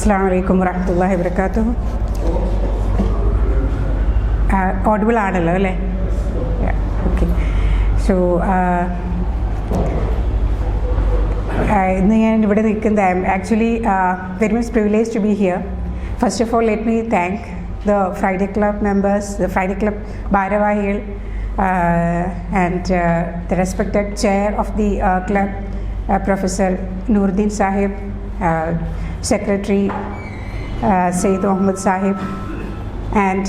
Assalamu alaikum warahmatullahi wabarakatuh. Audible ആണല്ലോ അല്ലേ? Okay. So ഇന്ന് ഞാൻ ഇവിടെ നിൽക്കുന്നത് I am actually very much privilege to be here. First of all let me thank the Friday club members, the Friday club ഭാരവാഹികൾ and the respected chair of the club, Professor Nuruddin Sahib, Secretary Sayyid Muhammad Sahib, and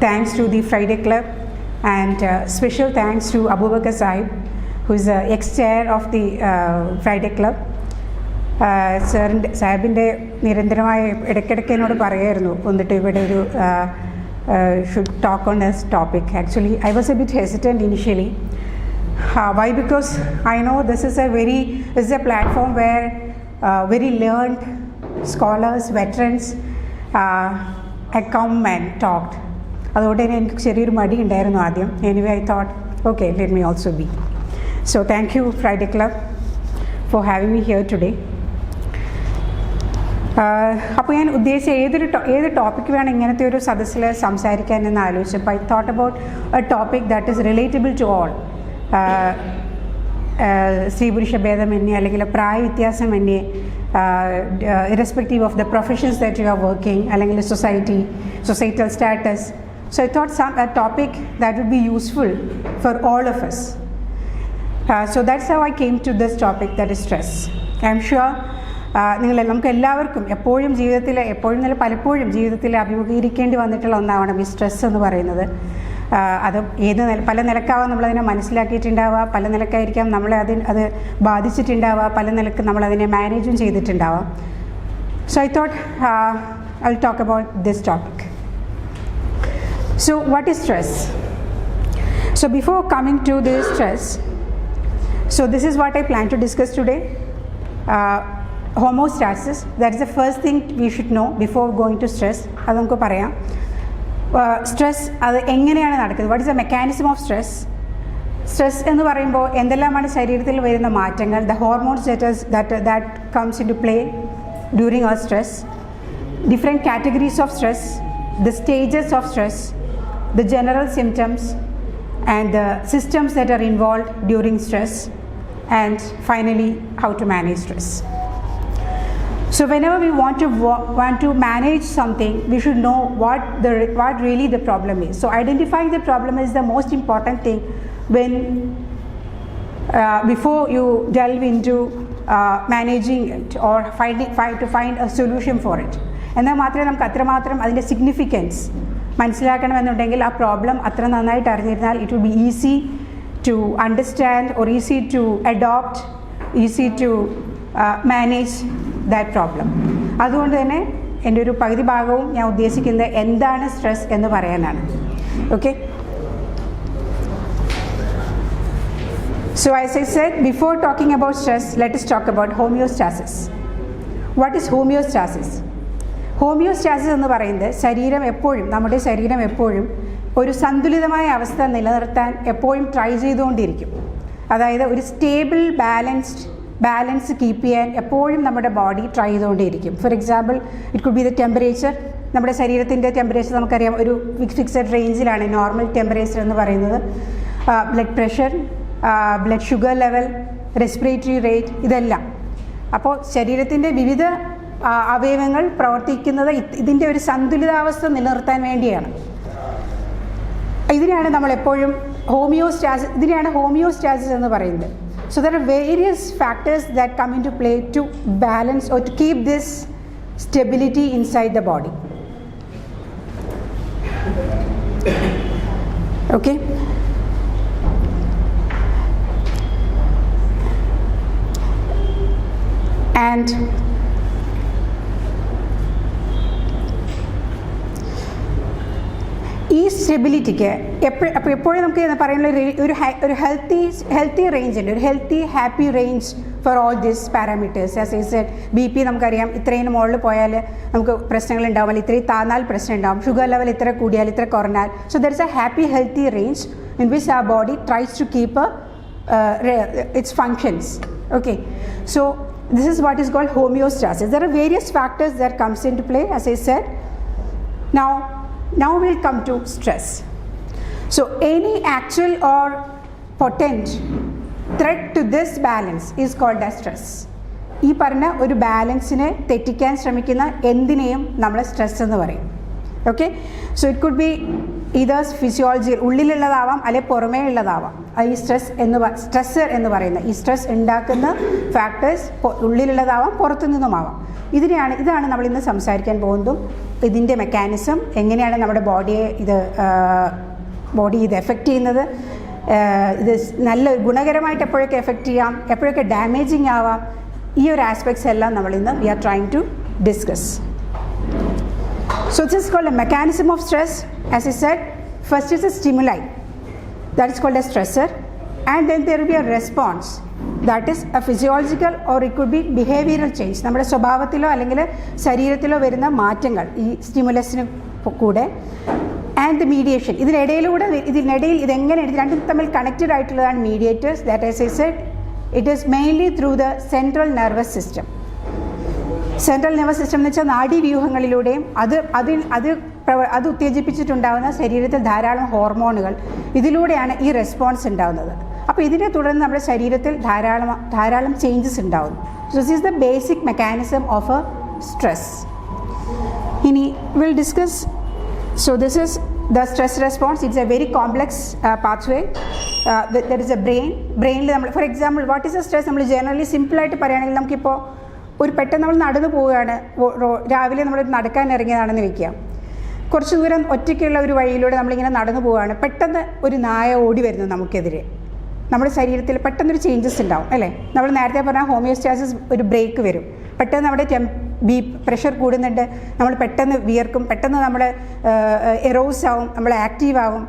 thanks to the Friday Club, and special thanks to Abu Bakr Sahib, who is the ex-chair of the Friday Club. സാഹിബിൻ്റെ നിരന്തരമായ ഇടയ്ക്കിടയ്ക്ക് എന്നോട് പറയായിരുന്നു വന്നിട്ട് ഇവിടെ ഒരു should talk on this topic. Actually, I was a bit hesitant initially. Why? Because I know this is a platform where very learned scholars, veterans come and talked. അതുകൊണ്ട് തന്നെ എനിക്ക് ചെറിയൊരു മടി ഉണ്ടായിരുന്നു ആദ്യം. Anyway, I thought, okay, let me also be. So thank you, Friday Club, for having me here today. അപ്പോൾ ഞാൻ ഉദ്ദേശിച്ച ഏത് ടോപ്പിക്ക് വേണം ഇങ്ങനത്തെ ഒരു സദസ്സിൽ സംസാരിക്കാൻ എന്ന് ആലോചിച്ചപ്പോൾ I thought about a topic that is relatable to all. സ്ത്രീ പുരുഷ ഭേദമന്യേ അല്ലെങ്കിൽ പ്രായ വ്യത്യാസമന്യേ, irrespective of the professions that you are working, അല്ലെങ്കിൽ societal status. So I thought a topic that would be useful for all of us. So that's how I came to this topic, that is stress. I am sure നമുക്ക് എല്ലാവർക്കും എപ്പോഴും ജീവിതത്തിൽ പലപ്പോഴും ജീവിതത്തിൽ അഭിമുഖീകരിക്കേണ്ടി വന്നിട്ടുള്ള ഒന്നാണ് ഈ സ്ട്രെസ് എന്ന് പറയുന്നത്. അത് പല നിലക്കാവാം നമ്മളതിനെ മനസ്സിലാക്കിയിട്ടുണ്ടാവുക, പല നിലക്കായിരിക്കാം നമ്മളെ അത് ബാധിച്ചിട്ടുണ്ടാവുക, പല നിലക്ക് നമ്മളതിനെ മാനേജും ചെയ്തിട്ടുണ്ടാവാം. So I thought I will talk about this topic. So what is stress? So before coming to this stress, so this is what I plan to discuss today. Homeostasis, that is the first thing we should know before going to stress. അത് നമുക്ക് പറയാം. Stress അത് എങ്ങനെയാണ് നടക്കുന്നത്? What is the mechanism of stress? Stress എന്ന് പറയുമ്പോൾ എന്തെല്ലാമാണ് ശരീരത്തിൽ വരുന്ന മാറ്റങ്ങൾ, the hormones that comes into play during our stress, different categories of stress, the stages of stress, the general symptoms, and the systems that are involved during stress, and finally how to manage stress. So whenever we want to manage something, we should know what really the problem is. So identifying the problem is the most important thing before you delve into managing it or to find a solution for it. എന്നാൽ മാത്രമേ നമുക്ക് അത്രമാത്രം അതിൻ്റെ significance മനസ്സിലാക്കണമെന്നുണ്ടെങ്കിൽ ആ problem അത്ര നന്നായിട്ട് അറിഞ്ഞിരുന്നാൽ it will be easy to understand or easy to adopt, easy to manage that problem. അതുകൊണ്ട് തന്നെ എൻ്റെ ഒരു പകുതി ഭാഗവും ഞാൻ ഉദ്ദേശിക്കുന്നത് എന്താണ് സ്ട്രെസ് എന്ന് പറയാനാണ്. Okay. So as I said, before talking about stress, let us talk about homeostasis. What is homeostasis? Homeostasis എന്ന് പറയുന്നത് നമ്മുടെ ശരീരം എപ്പോഴും ഒരു സന്തുലിതമായ അവസ്ഥ നിലനിർത്താൻ എപ്പോഴും ട്രൈ ചെയ്തുകൊണ്ടിരിക്കും. അതായത് ഒരു സ്റ്റേബിൾ ബാലൻസ് കീപ്പ് ചെയ്യാൻ എപ്പോഴും നമ്മുടെ ബോഡി ട്രൈ ചെയ്തുകൊണ്ടിരിക്കും. For example, it could B the temperature. നമ്മുടെ ശരീരത്തിൻ്റെ ടെമ്പറേച്ചർ നമുക്കറിയാം ഒരു ഫിക്സഡ് റേഞ്ചിലാണ് നോർമൽ ടെമ്പറേച്ചർ എന്ന് പറയുന്നത്. Blood pressure, blood sugar level, respiratory rate, ഇതെല്ലാം. അപ്പോൾ ശരീരത്തിൻ്റെ വിവിധ അവയവങ്ങൾ പ്രവർത്തിക്കുന്നത് ഇതിൻ്റെ ഒരു സന്തുലിതാവസ്ഥ നിലനിർത്താൻ വേണ്ടിയാണ്. ഇതിനെയാണ് നമ്മളെപ്പോഴും ഹോമിയോസ്റ്റാസിസ് എന്ന് പറയുന്നത്. So there are various factors that come into play to balance or to keep this stability inside the body. Okay. And ഈ സ്റ്റെബിലിറ്റിക്ക് എപ്പോഴും നമുക്ക് പറയുന്ന ഒരു ഹെൽത്തി റേഞ്ച് ഉണ്ട്, ഒരു happy range for all these parameters. As I said, BP നമുക്കറിയാം ഇത്രയും മുകളിൽ പോയാൽ നമുക്ക് പ്രശ്നങ്ങൾ ഉണ്ടാവും, അല്ലെങ്കിൽ ഇത്രയും താന്നാൽ പ്രശ്നം ഉണ്ടാവും. ഷുഗർ ലെവൽ ഇത്ര കൂടിയാൽ ഇത്ര കുറഞ്ഞാൽ. So there is A happy healthy range in which our body tries to keep its functions. Okay, so This is what is called homeostasis. There are various factors that comes into play, as I said. Now we'll come to stress. So any actual or potent threat to this balance is called as stress. ഈ പറഞ്ഞ ഒരു ബാലൻസിനെ തെറ്റിക്കാൻ ശ്രമിക്കുന്ന എന്തിനേയും നമ്മൾ stress എന്ന് പറയും. Okay, so it could be either's physiology, ഉള്ളിലുള്ളതാവാം അല്ലെങ്കിൽ പുറമേ ഉള്ളതാവാം. ഈ സ്ട്രെസ്സർ എന്ന് പറയുന്ന ഈ സ്ട്രെസ് ഉണ്ടാക്കുന്ന ഫാക്ടേഴ്സ് ഉള്ളിലുള്ളതാവാം പുറത്തു നിന്നുമാവാം. ഇതാണ് നമ്മൾ ഇന്ന് സംസാരിക്കാൻ പോകുന്നതും ഇതിൻ്റെ മെക്കാനിസം, എങ്ങനെയാണ് നമ്മുടെ ബോഡിയെ ഇത് എഫക്റ്റ് ചെയ്യുന്നത്, ഇത് നല്ല ഗുണകരമായിട്ട് എപ്പോഴൊക്കെ എഫക്റ്റ് ചെയ്യാം, എപ്പോഴൊക്കെ ഡാമേജിങ് ആവാം, ഈ ഒരു ആസ്പെക്ട്സ് എല്ലാം നമ്മൾ ഇന്ന് we are trying to discuss. So this is called a mechanism of stress. As I said, first is a stimuli, that is called a stressor, and then there will be a response, that is a physiological or it could be behavioral change. നമ്മുടെ സ്വഭാവത്തിലോ അല്ലെങ്കിൽ ശരീരത്തിലോ വരുന്ന മാറ്റങ്ങൾ ഈ സ്റ്റിമുലസിന് കൂടെ, and the mediation, ഇതിനിടയിൽ ഇതെങ്ങനെ രണ്ടും തമ്മിൽ കണക്റ്റഡ് ആയിട്ടുള്ളതാണ് mediators. That as I said, it is mainly through the central nervous system. Central nervous system എന്ന് വെച്ചാൽ നാഡീവ്യൂഹങ്ങളിലൂടെയും അത് ഉത്തേജിപ്പിച്ചിട്ടുണ്ടാകുന്ന ശരീരത്തിൽ ധാരാളം ഹോർമോണുകൾ, ഇതിലൂടെയാണ് ഈ റെസ്പോൺസ് ഉണ്ടാകുന്നത്. അപ്പോൾ ഇതിനെ തുടർന്ന് നമ്മുടെ ശരീരത്തിൽ ധാരാളം ചേഞ്ചസ് ഉണ്ടാകുന്നു. So this is the basic mechanism of a stress. ഇനി will discuss. So this is the stress response. It's a very complex pathway. There is a brainൽ നമ്മൾ, for example, what is A stress? നമ്മൾ generally സിമ്പിളായിട്ട് പറയുകയാണെങ്കിൽ, നമുക്കിപ്പോൾ പെട്ടെന്ന് നമ്മൾ നടന്നു പോവുകയാണ്, രാവിലെ നമ്മൾ നടക്കാൻ ഇറങ്ങിയതാണെന്ന് വയ്ക്കാം. കുറച്ച് ദൂരം ഒറ്റയ്ക്കുള്ള ഒരു വഴിയിലൂടെ നമ്മളിങ്ങനെ നടന്നു പോവുകയാണ്, പെട്ടെന്ന് ഒരു നായ ഓടി വരുന്നു നമുക്കെതിരെ. നമ്മുടെ ശരീരത്തിൽ പെട്ടെന്നൊരു ചേഞ്ചസ് ഉണ്ടാവും അല്ലേ? നമ്മൾ നേരത്തെ പറഞ്ഞാൽ ഹോമിയോസ്റ്റാസിസ്, ഒരു ബ്രേക്ക് വരും. പെട്ടെന്ന് നമ്മുടെ പ്രഷർ കൂടുന്നുണ്ട്, നമ്മൾ പെട്ടെന്ന് വിയർക്കും, പെട്ടെന്ന് നമ്മൾ എറോസ് ആവും, നമ്മൾ ആക്റ്റീവ് ആവും,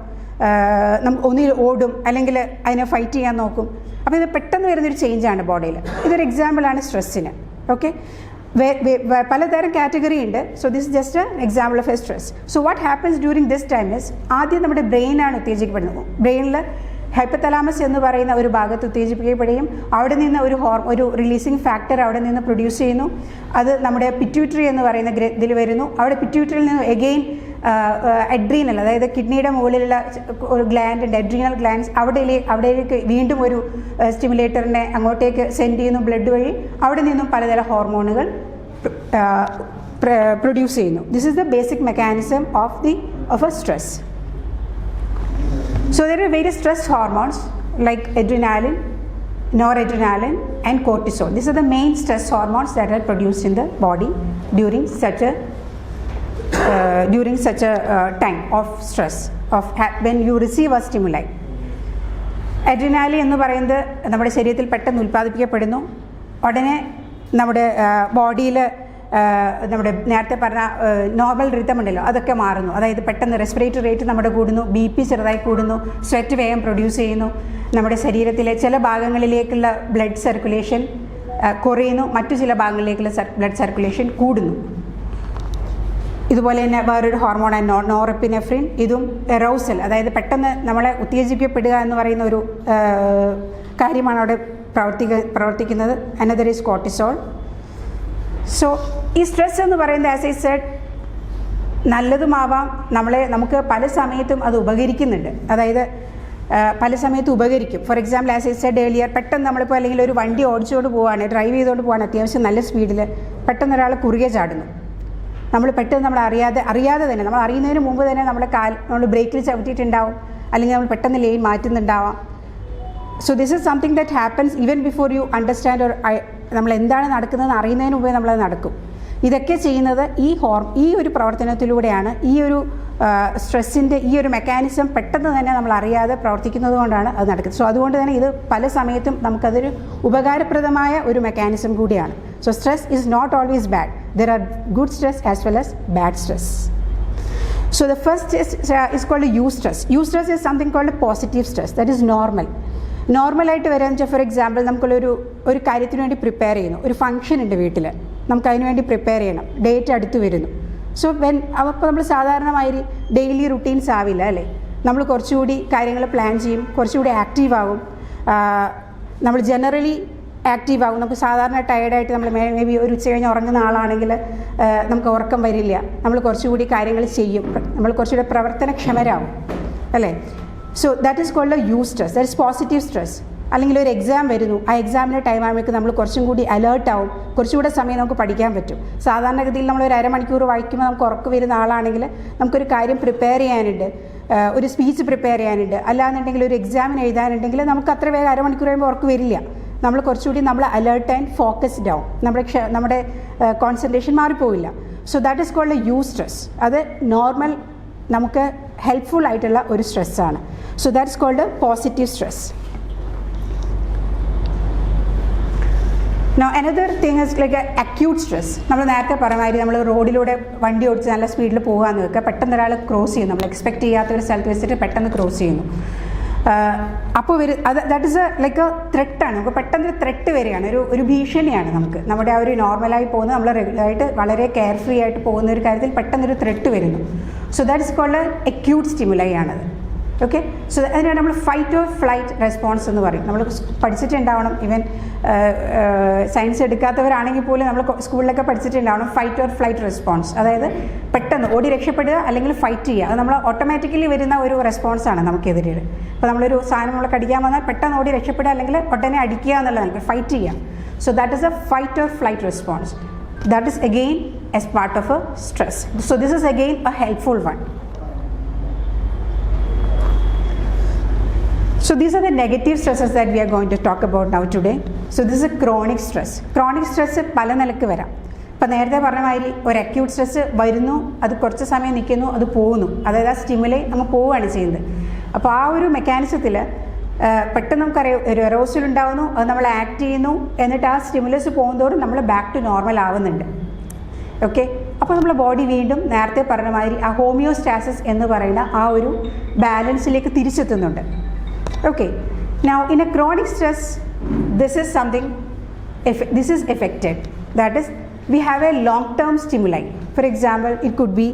ഒന്നിൽ ഓടും അല്ലെങ്കിൽ അതിനെ ഫൈറ്റ് ചെയ്യാൻ നോക്കും. അപ്പോൾ ഇത് പെട്ടെന്ന് വരുന്നൊരു ചേഞ്ചാണ് ബോഡിയിൽ. ഇതൊരു എക്സാമ്പിളാണ് സ്ട്രെസ്സിന്. ഓക്കെ, പലതരം കാറ്റഗറി ഉണ്ട്. So this just example of a stress. So what happens during this time is, ആദ്യം നമ്മുടെ ബ്രെയിനാണ് ഉത്തേജിക്കപ്പെടുന്നത്. ബ്രെയിനിൽ ഹൈപ്പത്തലാമസ് എന്ന് പറയുന്ന ഒരു ഭാഗത്ത് ഉത്തേജിപ്പിക്കപ്പെടുകയും അവിടെ നിന്ന് ഒരു റിലീസിങ് ഫാക്ടർ അവിടെ നിന്ന് പ്രൊഡ്യൂസ് ചെയ്യുന്നു. അത് നമ്മുടെ പിറ്റ്യൂട്ടറി എന്ന് പറയുന്ന ഇതിൽ വരുന്നു. അവിടെ പിറ്റ്യൂട്ടറിയിൽ നിന്ന് എഗെയിൻ അഡ്രീനൽ, അതായത് കിഡ്നിയുടെ മുകളിലുള്ള ഒരു ഗ്ലാൻഡ് ഉണ്ട്, അഡ്രീനൽ ഗ്ലാൻഡ്സ്, അവിടേക്ക് വീണ്ടും ഒരു സ്റ്റിമുലേറ്ററിനെ അങ്ങോട്ടേക്ക് സെൻഡ് ചെയ്യുന്നു ബ്ലഡ് വഴി. അവിടെ നിന്നും പലതരം ഹോർമോണുകൾ പ്രൊഡ്യൂസ് ചെയ്യുന്നു. This is the basic mechanism of a stress. So there are various stress hormones like adrenaline, noradrenaline and cortisol. These are the main stress hormones that are produced in the body during such a time of stress, when you receive a stimuli. Adrenaline എന്ന് പറയുന്നത് നമ്മുടെ ശരീരത്തിൽ പെട്ടെന്ന് ഉൽപ്പാദിപ്പിക്കപ്പെടുന്നു. ഉടനെ നമ്മുടെ ബോഡിയിൽ നമ്മുടെ നേരത്തെ പറഞ്ഞ നോർമൽ റിതം ഉണ്ടല്ലോ, അതൊക്കെ മാറുന്നു. അതായത് പെട്ടെന്ന് റെസ്പിറേറ്ററി റേറ്റ് നമ്മുടെ കൂടുന്നു, BP ചെറുതായി കൂടുന്നു, സ്വെറ്റ് വേഗം പ്രൊഡ്യൂസ് ചെയ്യുന്നു, നമ്മുടെ ശരീരത്തിലെ ചില ഭാഗങ്ങളിലേക്കുള്ള ബ്ലഡ് സർക്കുലേഷൻ കുറയുന്നു, മറ്റു ചില ഭാഗങ്ങളിലേക്കുള്ള ബ്ലഡ് സർക്കുലേഷൻ കൂടുന്നു. ഇതുപോലെ തന്നെ വേറൊരു ഹോർമോണാണ് നോറെപ്പിനെഫ്രിൻ. ഇതും എറോസൽ, അതായത് പെട്ടെന്ന് നമ്മളെ ഉത്തേജിക്കപ്പെടുക എന്ന് പറയുന്ന ഒരു കാര്യമാണ് അവിടെ പ്രവർത്തിക്കുന്നത്. Another is cortisol. സോ ഈ സ്ട്രെസ് എന്ന് പറയുന്നത്, ആസ് ഐ സെഡ്, നല്ലതുമാവാം, നമുക്ക് പല സമയത്തും അത് ഉപകരിക്കുന്നുണ്ട്. അതായത് പല സമയത്തും ഉപകരിക്കും. For example, as I Z earlier, പെട്ടെന്ന് നമ്മളിപ്പോൾ അല്ലെങ്കിൽ ഒരു വണ്ടി ഓടിച്ചുകൊണ്ട് പോവാണ്, ഡ്രൈവ് ചെയ്തുകൊണ്ട് പോവാണ് അത്യാവശ്യം നല്ല സ്പീഡിൽ, പെട്ടെന്ന് ഒരാൾ കുറുകെ ചാടുന്നു. നമ്മൾ പെട്ടെന്ന് നമ്മൾ അറിയാതെ തന്നെ, നമ്മൾ അറിയുന്നതിന് മുമ്പ് തന്നെ നമ്മൾ ബ്രേക്കിൽ ചവിട്ടിയിട്ടുണ്ടാവും, അല്ലെങ്കിൽ നമ്മൾ പെട്ടെന്ന് ലൈൻ മാറ്റുന്നുണ്ടാവാം. So this is something that happens even before you understand, or നമ്മൾ എന്താണ് നടക്കുന്നതെന്ന് അറിയുന്നതിന് മുമ്പേ നമ്മളത് നടക്കും. ഇതൊക്കെ ചെയ്യുന്നത് ഈ ഒരു പ്രവർത്തനത്തിലൂടെയാണ്. ഈ ഒരു സ്ട്രെസ്സിൻ്റെ ഈ ഒരു മെക്കാനിസം പെട്ടെന്ന് തന്നെ നമ്മൾ അറിയാതെ പ്രവർത്തിക്കുന്നത് കൊണ്ടാണ് അത് നടക്കുന്നത്. സോ അതുകൊണ്ട് തന്നെ ഇത് പല സമയത്തും നമുക്കതൊരു ഉപകാരപ്രദമായ ഒരു മെക്കാനിസം കൂടിയാണ്. So stress is not always bad. There are good stress as well as bad stress. So the first is called a eustress. Eustress is something called a positive stress, that is normal. നോർമലായിട്ട് വരാമെന്ന് വെച്ചാൽ, for example, നമുക്കൊരു കാര്യത്തിന് വേണ്ടി prepare ചെയ്യുന്നു, ഒരു function ഉണ്ട് വീട്ടിൽ, നമുക്കതിന് വേണ്ടി പ്രിപ്പയർ ചെയ്യണം, ഡേറ്റ് അടുത്ത് വരുന്നു. സോ അപ്പോൾ നമ്മൾ സാധാരണമായി ഡെയിലി റുട്ടീൻസ് ആവില്ല അല്ലേ? നമ്മൾ കുറച്ചുകൂടി കാര്യങ്ങൾ പ്ലാൻ ചെയ്യും, കുറച്ചുകൂടി ആക്റ്റീവ് ആകും. നമ്മൾ ജനറലി ആക്റ്റീവ് ആകും. നമുക്ക് സാധാരണ ടയേർഡായിട്ട് നമ്മൾ മേ ബി ഒരു ഉച്ച കഴിഞ്ഞ് ഉറങ്ങുന്ന ആളാണെങ്കിൽ നമുക്ക് ഉറക്കം വരില്ല, നമ്മൾ കുറച്ചുകൂടി കാര്യങ്ങൾ ചെയ്യും, നമ്മൾ കുറച്ചുകൂടി പ്രവർത്തനക്ഷമരാകും അല്ലേ. So that is called A U stress, that is positive stress. അല്ലെങ്കിൽ ഒരു എക്സാം വരുന്നു, ആ എക്സാമിൻ്റെ ടൈം ആകുമ്പോഴേക്കും നമ്മൾ കുറച്ചും കൂടി അലേർട്ടാവും, കുറച്ചുകൂടെ സമയം നമുക്ക് പഠിക്കാൻ പറ്റും. സാധാരണഗതിയിൽ നമ്മൾ ഒരു അരമണിക്കൂർ വായിക്കുമ്പോൾ നമുക്ക് ഉറക്കം വരുന്ന ആളാണെങ്കിൽ നമുക്കൊരു കാര്യം പ്രിപ്പയർ ചെയ്യാനുണ്ട്, ഒരു സ്പീച്ച് പ്രിപ്പയർ ചെയ്യാനുണ്ട്, അല്ലാന്നുണ്ടെങ്കിൽ ഒരു എക്സാമിന് എഴുതാനുണ്ടെങ്കിൽ നമുക്ക് അത്ര വേഗം അരമണിക്കൂർ കഴിയുമ്പോൾ ഉറക്കം വരില്ല. നമ്മൾ കുറച്ചുകൂടി നമ്മൾ അലേർട്ട് ആൻഡ് ഫോക്കസ്ഡ് ആവും, നമ്മുടെ കോൺസെൻട്രേഷൻ മാറിപ്പോവില്ല. So that is called A U stress. അത് നോർമൽ നമുക്ക് ഹെൽപ്ഫുൾ ആയിട്ടുള്ള ഒരു സ്ട്രെസ്സാണ്. So that is called positive stress. Now another thing is like a acute stress. നമ്മൾ നേരത്തെ പറഞ്ഞമാതിരി നമ്മൾ റോഡിലൂടെ വണ്ടി ഓടിച്ച് നല്ല സ്പീഡിൽ പോകാമെന്ന് വെക്കുക, പെട്ടെന്ന് ഒരാൾ ക്രോസ് ചെയ്യും, നമ്മൾ എക്സ്പെക്ട് ചെയ്യാത്ത ഒരു സ്ഥലത്ത് വെച്ചിട്ട് പെട്ടെന്ന് ക്രോസ് ചെയ്യുന്നു. അപ്പോൾ ദാറ്റ് ഇസ് ലൈക്ക് എ ത്രെട്ടാണ്, നമുക്ക് പെട്ടെന്നൊരു ത്രെട്ട് വരികയാണ്, ഒരു ഭീഷണിയാണ് നമുക്ക്. നമ്മുടെ ആ ഒരു നോർമലായി പോകുന്ന നമ്മൾ റെഗുലറായിട്ട് വളരെ കെയർ ഫ്രീ ആയിട്ട് പോകുന്ന ഒരു കാര്യത്തിൽ പെട്ടെന്നൊരു ത്രെട്ട് വരുന്നു. So that is called acute stimuli ആണത്. ഓക്കെ, സോ അതിനാണ് നമ്മൾ ഫൈറ്റ് ഓർ ഫ്ലൈറ്റ് റെസ്പോൺസ് എന്ന് പറയും. നമ്മൾ പഠിച്ചിട്ടുണ്ടാവണം, ഈവൻ സയൻസ് എടുക്കാത്തവരാണെങ്കിൽ പോലും നമ്മൾ സ്കൂളിലൊക്കെ പഠിച്ചിട്ടുണ്ടാവണം ഫൈറ്റ് ഓർ ഫ്ലൈറ്റ് റെസ്പോൺസ്. അതായത് പെട്ടെന്ന് ഓടി രക്ഷപ്പെടുക അല്ലെങ്കിൽ ഫൈറ്റ് ചെയ്യുക. അത് നമ്മൾ ഓട്ടോമാറ്റിക്കലി വരുന്ന ഒരു റെസ്പോൺസാണ് നമുക്കെതിരെ. ഇപ്പോൾ നമ്മളൊരു സാധനം നമ്മൾ കടിക്കാൻ വന്നാൽ പെട്ടെന്ന് ഓടി രക്ഷപ്പെടുക അല്ലെങ്കിൽ ഒട്ടനെ അടിക്കുക എന്നുള്ളതാണ് ഫൈറ്റ് ചെയ്യുക. So that is A fight or flight response. That is again as part of a stress. So this is again a helpful one. So these are the negative stresses that we are going to talk about now today. So this is a chronic stress. Chronic stress പല നിലക്ക് വരാം. ഇപ്പോൾ നേരത്തെ പറഞ്ഞ മാതിരി ഒരു acute stress വരുന്നു, അത് കുറച്ച് സമയം നിൽക്കുന്നു, അത് പോകുന്നു, അതായത് ആ സ്റ്റിമുലൈ നമ്മൾ പോവുകയാണ് ചെയ്യുന്നത്. അപ്പോൾ ആ ഒരു മെക്കാനിസത്തിൽ പെട്ടെന്ന് നമുക്കറിയാം ഒരു എറോസൽ ഉണ്ടാകുന്നു, അത് നമ്മൾ ആക്ട് ചെയ്യുന്നു, എന്നിട്ട് ആ സ്റ്റിമുലസ് പോകുന്നതോറും നമ്മൾ ബാക്ക് ടു നോർമൽ ആവുന്നുണ്ട്. ഓക്കെ, അപ്പോൾ നമ്മുടെ ബോഡി വീണ്ടും നേരത്തെ പറഞ്ഞ മാതിരി ആ ഹോമിയോസ്റ്റാസിസ് എന്ന് പറയുന്ന ആ ഒരു ബാലൻസിലേക്ക് തിരിച്ചെത്തുന്നുണ്ട്. Okay, now in a chronic stress, this is something, this is affected. That is, we have a long-term stimuli. For example, it could be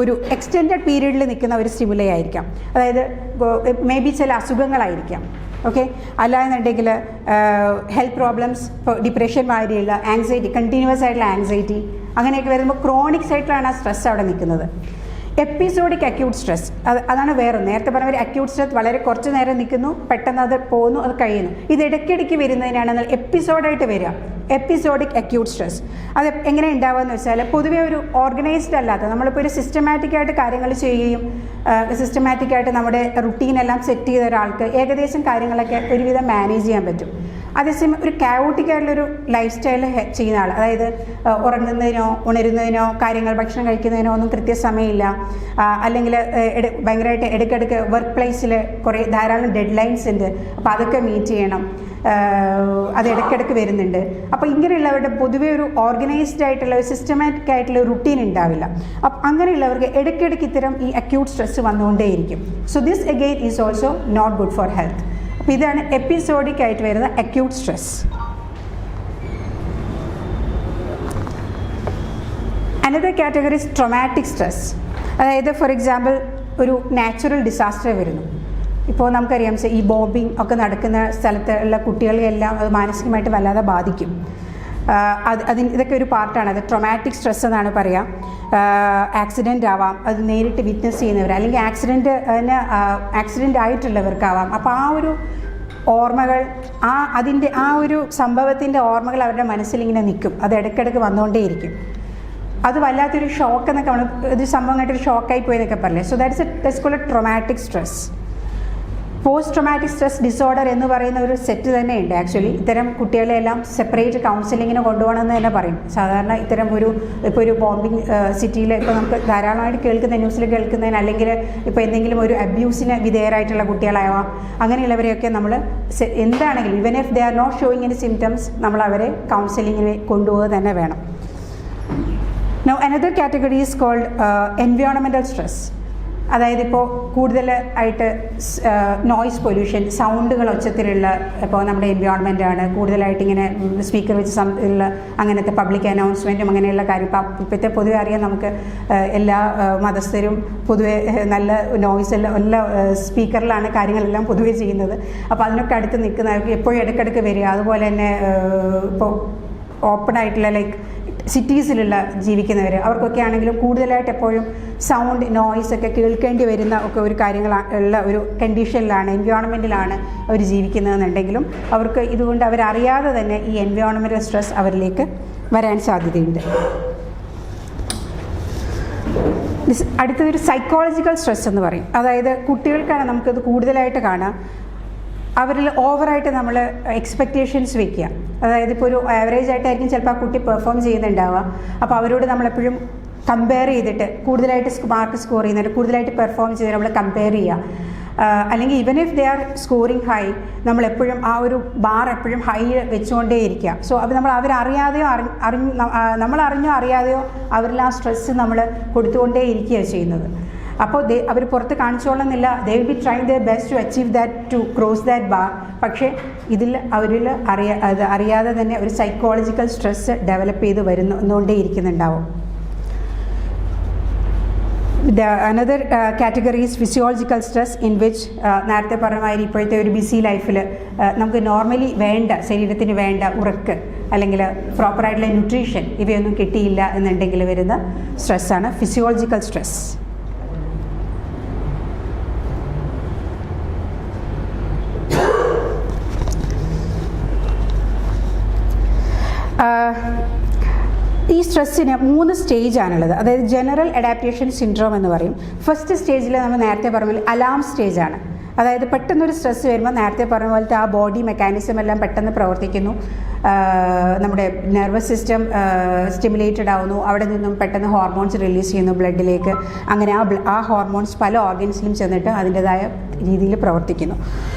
ഒരു എക്സ്റ്റെൻഡഡ് പീരീഡിൽ നിൽക്കുന്ന ഒരു സ്റ്റിമുലൈ ആയിരിക്കാം. അതായത് മേ ബി ചില അസുഖങ്ങളായിരിക്കാം. ഓക്കെ, അല്ലാന്നുണ്ടെങ്കിൽ ഹെൽത്ത് പ്രോബ്ലംസ്, ഇപ്പോൾ depression മാതിരിയുള്ള ആങ്സൈറ്റി, കണ്ടിന്യൂസ് ആയിട്ടുള്ള ആങ്സൈറ്റി, അങ്ങനെയൊക്കെ വരുമ്പോൾ ക്രോണിക് സൈറ്റിലാണ് ആ സ്ട്രെസ് അവിടെ നിൽക്കുന്നത്. എപ്പിസോഡിക് അക്യൂട്ട് സ്ട്രെസ് അതാണ് വേറൊന്ന്. നേരത്തെ പറഞ്ഞ ഒരു അക്യൂട്ട് സ്ട്രെസ് വളരെ കുറച്ച് നേരം നിൽക്കുന്നു, പെട്ടെന്ന് അത് പോകുന്നു, അത് കഴിയുന്നു. ഇത് ഇടയ്ക്കിടയ്ക്ക് വരുന്നതിനാണ് എപ്പിസോഡായിട്ട് വരിക, എപ്പിസോഡിക് അക്യൂട്ട് സ്ട്രെസ്. അത് എങ്ങനെ ഉണ്ടാവുക എന്ന് വെച്ചാൽ പൊതുവേ ഒരു ഓർഗനൈസ്ഡ് അല്ലാത്ത, നമ്മളിപ്പോൾ ഒരു സിസ്റ്റമാറ്റിക്കായിട്ട് കാര്യങ്ങൾ ചെയ്യുകയും സിസ്റ്റമാറ്റിക്കായിട്ട് നമ്മുടെ റുട്ടീനെല്ലാം സെറ്റ് ചെയ്ത ഒരാൾക്ക് ഏകദേശം കാര്യങ്ങളൊക്കെ ഒരുവിധം മാനേജ് ചെയ്യാൻ പറ്റും. അതേസമയം ഒരു കാവോട്ടിക്കായിട്ടുള്ളൊരു ലൈഫ് സ്റ്റൈൽ ചെയ്യുന്ന ആൾ, അതായത് ഉറങ്ങുന്നതിനോ ഉണരുന്നതിനോ കാര്യങ്ങൾ ഭക്ഷണം കഴിക്കുന്നതിനോ ഒന്നും കൃത്യസമയമില്ല, അല്ലെങ്കിൽ ഭയങ്കരമായിട്ട് ഇടയ്ക്കിടയ്ക്ക് വർക്ക് പ്ലേസിൽ ധാരാളം ഡെഡ് ലൈൻസ് ഉണ്ട്, അപ്പോൾ അതൊക്കെ മീറ്റ് ചെയ്യണം, അത് ഇടയ്ക്കിടയ്ക്ക് വരുന്നുണ്ട്. അപ്പോൾ ഇങ്ങനെയുള്ളവരുടെ പൊതുവേ ഒരു ഓർഗനൈസ്ഡ് ആയിട്ടുള്ള ഒരു സിസ്റ്റമാറ്റിക് ആയിട്ടുള്ള റുട്ടീൻ ഉണ്ടാവില്ല. അപ്പം അങ്ങനെയുള്ളവർക്ക് ഇടയ്ക്കിടയ്ക്ക് ഇത്തരം ഈ അക്യൂട്ട് സ്ട്രെസ് വന്നുകൊണ്ടേയിരിക്കും. So this again is also not good for health. അപ്പോൾ ഇതാണ് എപ്പിസോഡിക് ആയിട്ട് വരുന്ന acute stress. Another category is traumatic stress. അതായത് ഫോർ എക്സാമ്പിൾ ഒരു നാച്ചുറൽ ഡിസാസ്റ്റർ വരുന്നു. ഇപ്പോൾ നമുക്കറിയാം ഈ ബോംബിങ് ഒക്കെ നടക്കുന്ന സ്ഥലത്തുള്ള കുട്ടികളെയെല്ലാം അത് മാനസികമായിട്ട് വല്ലാതെ ബാധിക്കും. ഇതൊക്കെ ഒരു പാർട്ടാണ്. അത് ട്രോമാറ്റിക് സ്ട്രെസ് എന്നാണ് പറയുക. ആക്സിഡൻ്റ് ആവാം, അത് നേരിട്ട് വിറ്റ്നസ് ചെയ്യുന്നവർ, അല്ലെങ്കിൽ ആക്സിഡൻ്റ് ആയിട്ടുള്ളവർക്കാവാം. അപ്പോൾ ആ ഒരു ഓർമ്മകൾ, ആ ഒരു സംഭവത്തിൻ്റെ ഓർമ്മകൾ അവരുടെ മനസ്സിലിങ്ങനെ നിൽക്കും, അത് ഇടയ്ക്കിടയ്ക്ക് വന്നുകൊണ്ടേയിരിക്കും. അത് വല്ലാത്തൊരു ഷോക്ക് എന്നൊക്കെ നമ്മൾ ഒരു സംഭവം കേട്ടൊരു ഷോക്കായി പോയി എന്നൊക്കെ പറയില്ലേ. So that's called traumatic stress. Post traumatic stress disorder എന്ന് പറയുന്ന ഒരു സെറ്റ് തന്നെ ഉണ്ട്. ആക്ച്വലി ഇത്തരം കുട്ടികളെല്ലാം സെപ്പറേറ്റ് കൗൺസിലിങ്ങിന് കൊണ്ടുപോകണമെന്ന് തന്നെ പറയും. സാധാരണ ഇത്തരം ഇപ്പോൾ ഒരു ബോംബിങ് സിറ്റിയിൽ ഇപ്പോൾ നമുക്ക് ധാരാളമായിട്ട് ന്യൂസിൽ കേൾക്കുന്നതിന്, അല്ലെങ്കിൽ ഇപ്പോൾ എന്തെങ്കിലും ഒരു അബ്യൂസിന് വിധേയരായിട്ടുള്ള കുട്ടികളാവാം, അങ്ങനെയുള്ളവരെയൊക്കെ നമ്മൾ എന്താണെങ്കിലും even if they are not showing any symptoms, നമ്മൾ അവരെ കൗൺസിലിങ്ങിന് കൊണ്ടുപോകുക തന്നെ വേണം. Now another category is called environmental stress. അതായത് ഇപ്പോൾ കൂടുതലായിട്ട് നോയ്സ് പൊല്യൂഷൻ, സൗണ്ടുകൾ ഒച്ചത്തിലുള്ള, ഇപ്പോൾ നമ്മുടെ എൻവയോൺമെൻറ്റാണ് കൂടുതലായിട്ട് ഇങ്ങനെ സ്പീക്കർ വെച്ച് ഉള്ള അങ്ങനത്തെ പബ്ലിക് അനൗൺസ്മെൻറ്റും അങ്ങനെയുള്ള കാര്യം. ഇപ്പോഴത്തെ പൊതുവെ അറിയാം നമുക്ക് എല്ലാ മതസ്ഥരും പൊതുവെ നല്ല നോയ്സ് എല്ലാ സ്പീക്കറിലാണ് കാര്യങ്ങളെല്ലാം പൊതുവെ ചെയ്യുന്നത്. അപ്പോൾ അതിനൊക്കെ അടുത്ത് നിൽക്കുന്നവർക്ക് എപ്പോഴും ഇടയ്ക്കിടയ്ക്ക് വരിക. അതുപോലെ തന്നെ ഇപ്പോൾ ഓപ്പൺ ആയിട്ടുള്ള ലൈക്ക് സിറ്റീസിലുള്ള ജീവിക്കുന്നവർ, അവർക്കൊക്കെ ആണെങ്കിലും കൂടുതലായിട്ട് എപ്പോഴും സൗണ്ട് നോയ്സ് ഒക്കെ കേൾക്കേണ്ടി വരുന്ന ഒക്കെ ഒരു കാര്യങ്ങളുള്ള ഒരു കണ്ടീഷനിലാണ്, എൻവയോൺമെൻറ്റിലാണ് അവർ ജീവിക്കുന്നതെന്നുണ്ടെങ്കിലും അവർക്ക് ഇതുകൊണ്ട് അവരറിയാതെ തന്നെ ഈ എൻവയോൺമെൻറ്റൽ സ്ട്രെസ് അവരിലേക്ക് വരാൻ സാധ്യതയുണ്ട്. അടുത്തതൊരു സൈക്കോളജിക്കൽ സ്ട്രെസ് എന്ന് പറയും. അതായത് കുട്ടികൾക്കാണ് നമുക്കത് കൂടുതലായിട്ട് കാണാം. അവരിൽ ഓവറായിട്ട് നമ്മൾ എക്സ്പെക്റ്റേഷൻസ് വെക്കുക. അതായത് ഇപ്പോൾ ഒരു ആവറേജ് ആയിട്ടായിരിക്കും ചിലപ്പോൾ ആ കുട്ടി പെർഫോം ചെയ്യുന്നുണ്ടാവുക. അപ്പോൾ അവരോട് നമ്മളെപ്പോഴും കമ്പയർ ചെയ്തിട്ട് കൂടുതലായിട്ട് മാർക്ക് സ്കോർ ചെയ്യുന്നവർ കൂടുതലായിട്ട് പെർഫോം ചെയ്ത് നമ്മൾ കമ്പയർ ചെയ്യുക. അല്ലെങ്കിൽ even if they R scoring high, നമ്മളെപ്പോഴും ആ ഒരു ബാർ എപ്പോഴും ഹൈ വെച്ചുകൊണ്ടേ ഇരിക്കുക. സോ അത് അവരറിയാതെയോ നമ്മൾ അറിഞ്ഞോ അറിയാതെയോ അവരിൽ ആ സ്ട്രെസ്സ് നമ്മൾ കൊടുത്തുകൊണ്ടേ ഇരിക്കുകയാണ് ചെയ്യുന്നത്. അപ്പോൾ അവർ പുറത്ത് കാണിച്ചോളുന്നില്ല. They will be trying their best to achieve that, to cross that bar. പക്ഷേ ഇതിൽ അവരിൽ അറിയാതെ തന്നെ ഒരു സൈക്കോളജിക്കൽ സ്ട്രെസ് ഡെവലപ്പ് ചെയ്ത് വരുന്നുകൊണ്ടേ ഇരിക്കുന്നുണ്ടാവും. Another category is physiological stress, in which നേരത്തെ പറഞ്ഞ മാതിരി ഇപ്പോഴത്തെ ഒരു ബിസി ലൈഫിൽ നമുക്ക് നോർമലി വേണ്ട, ശരീരത്തിന് വേണ്ട ഉറക്ക് അല്ലെങ്കിൽ പ്രോപ്പറായിട്ടുള്ള ന്യൂട്രീഷൻ ഇവയൊന്നും കിട്ടിയില്ല എന്നുണ്ടെങ്കിൽ വരുന്ന സ്ട്രെസ്സാണ് ഫിസിയോളജിക്കൽ സ്ട്രെസ്. ഈ സ്ട്രെസ്സിന് 3 സ്റ്റേജാണുള്ളത്. അതായത് ജനറൽ അഡാപ്റ്റേഷൻ സിൻഡ്രോം എന്ന് പറയും. ഫസ്റ്റ് സ്റ്റേജിൽ നമ്മൾ നേരത്തെ പറഞ്ഞ പോലെ അലാം സ്റ്റേജാണ്. അതായത് പെട്ടെന്നൊരു സ്ട്രെസ്സ് വരുമ്പോൾ നേരത്തെ പറഞ്ഞ പോലത്തെ ആ ബോഡി മെക്കാനിസം എല്ലാം പെട്ടെന്ന് പ്രവർത്തിക്കുന്നു. നമ്മുടെ നെർവസ് സിസ്റ്റം സ്റ്റിമുലേറ്റഡ് ആവുന്നു. അവിടെ നിന്നും പെട്ടെന്ന് ഹോർമോൺസ് റിലീസ് ചെയ്യുന്നു ബ്ലഡിലേക്ക്. അങ്ങനെ ആ ഹോർമോൺസ് പല ഓർഗൻസിലും ചെന്നിട്ട് അതിൻ്റെതായ രീതിയിൽ പ്രവർത്തിക്കുന്നു.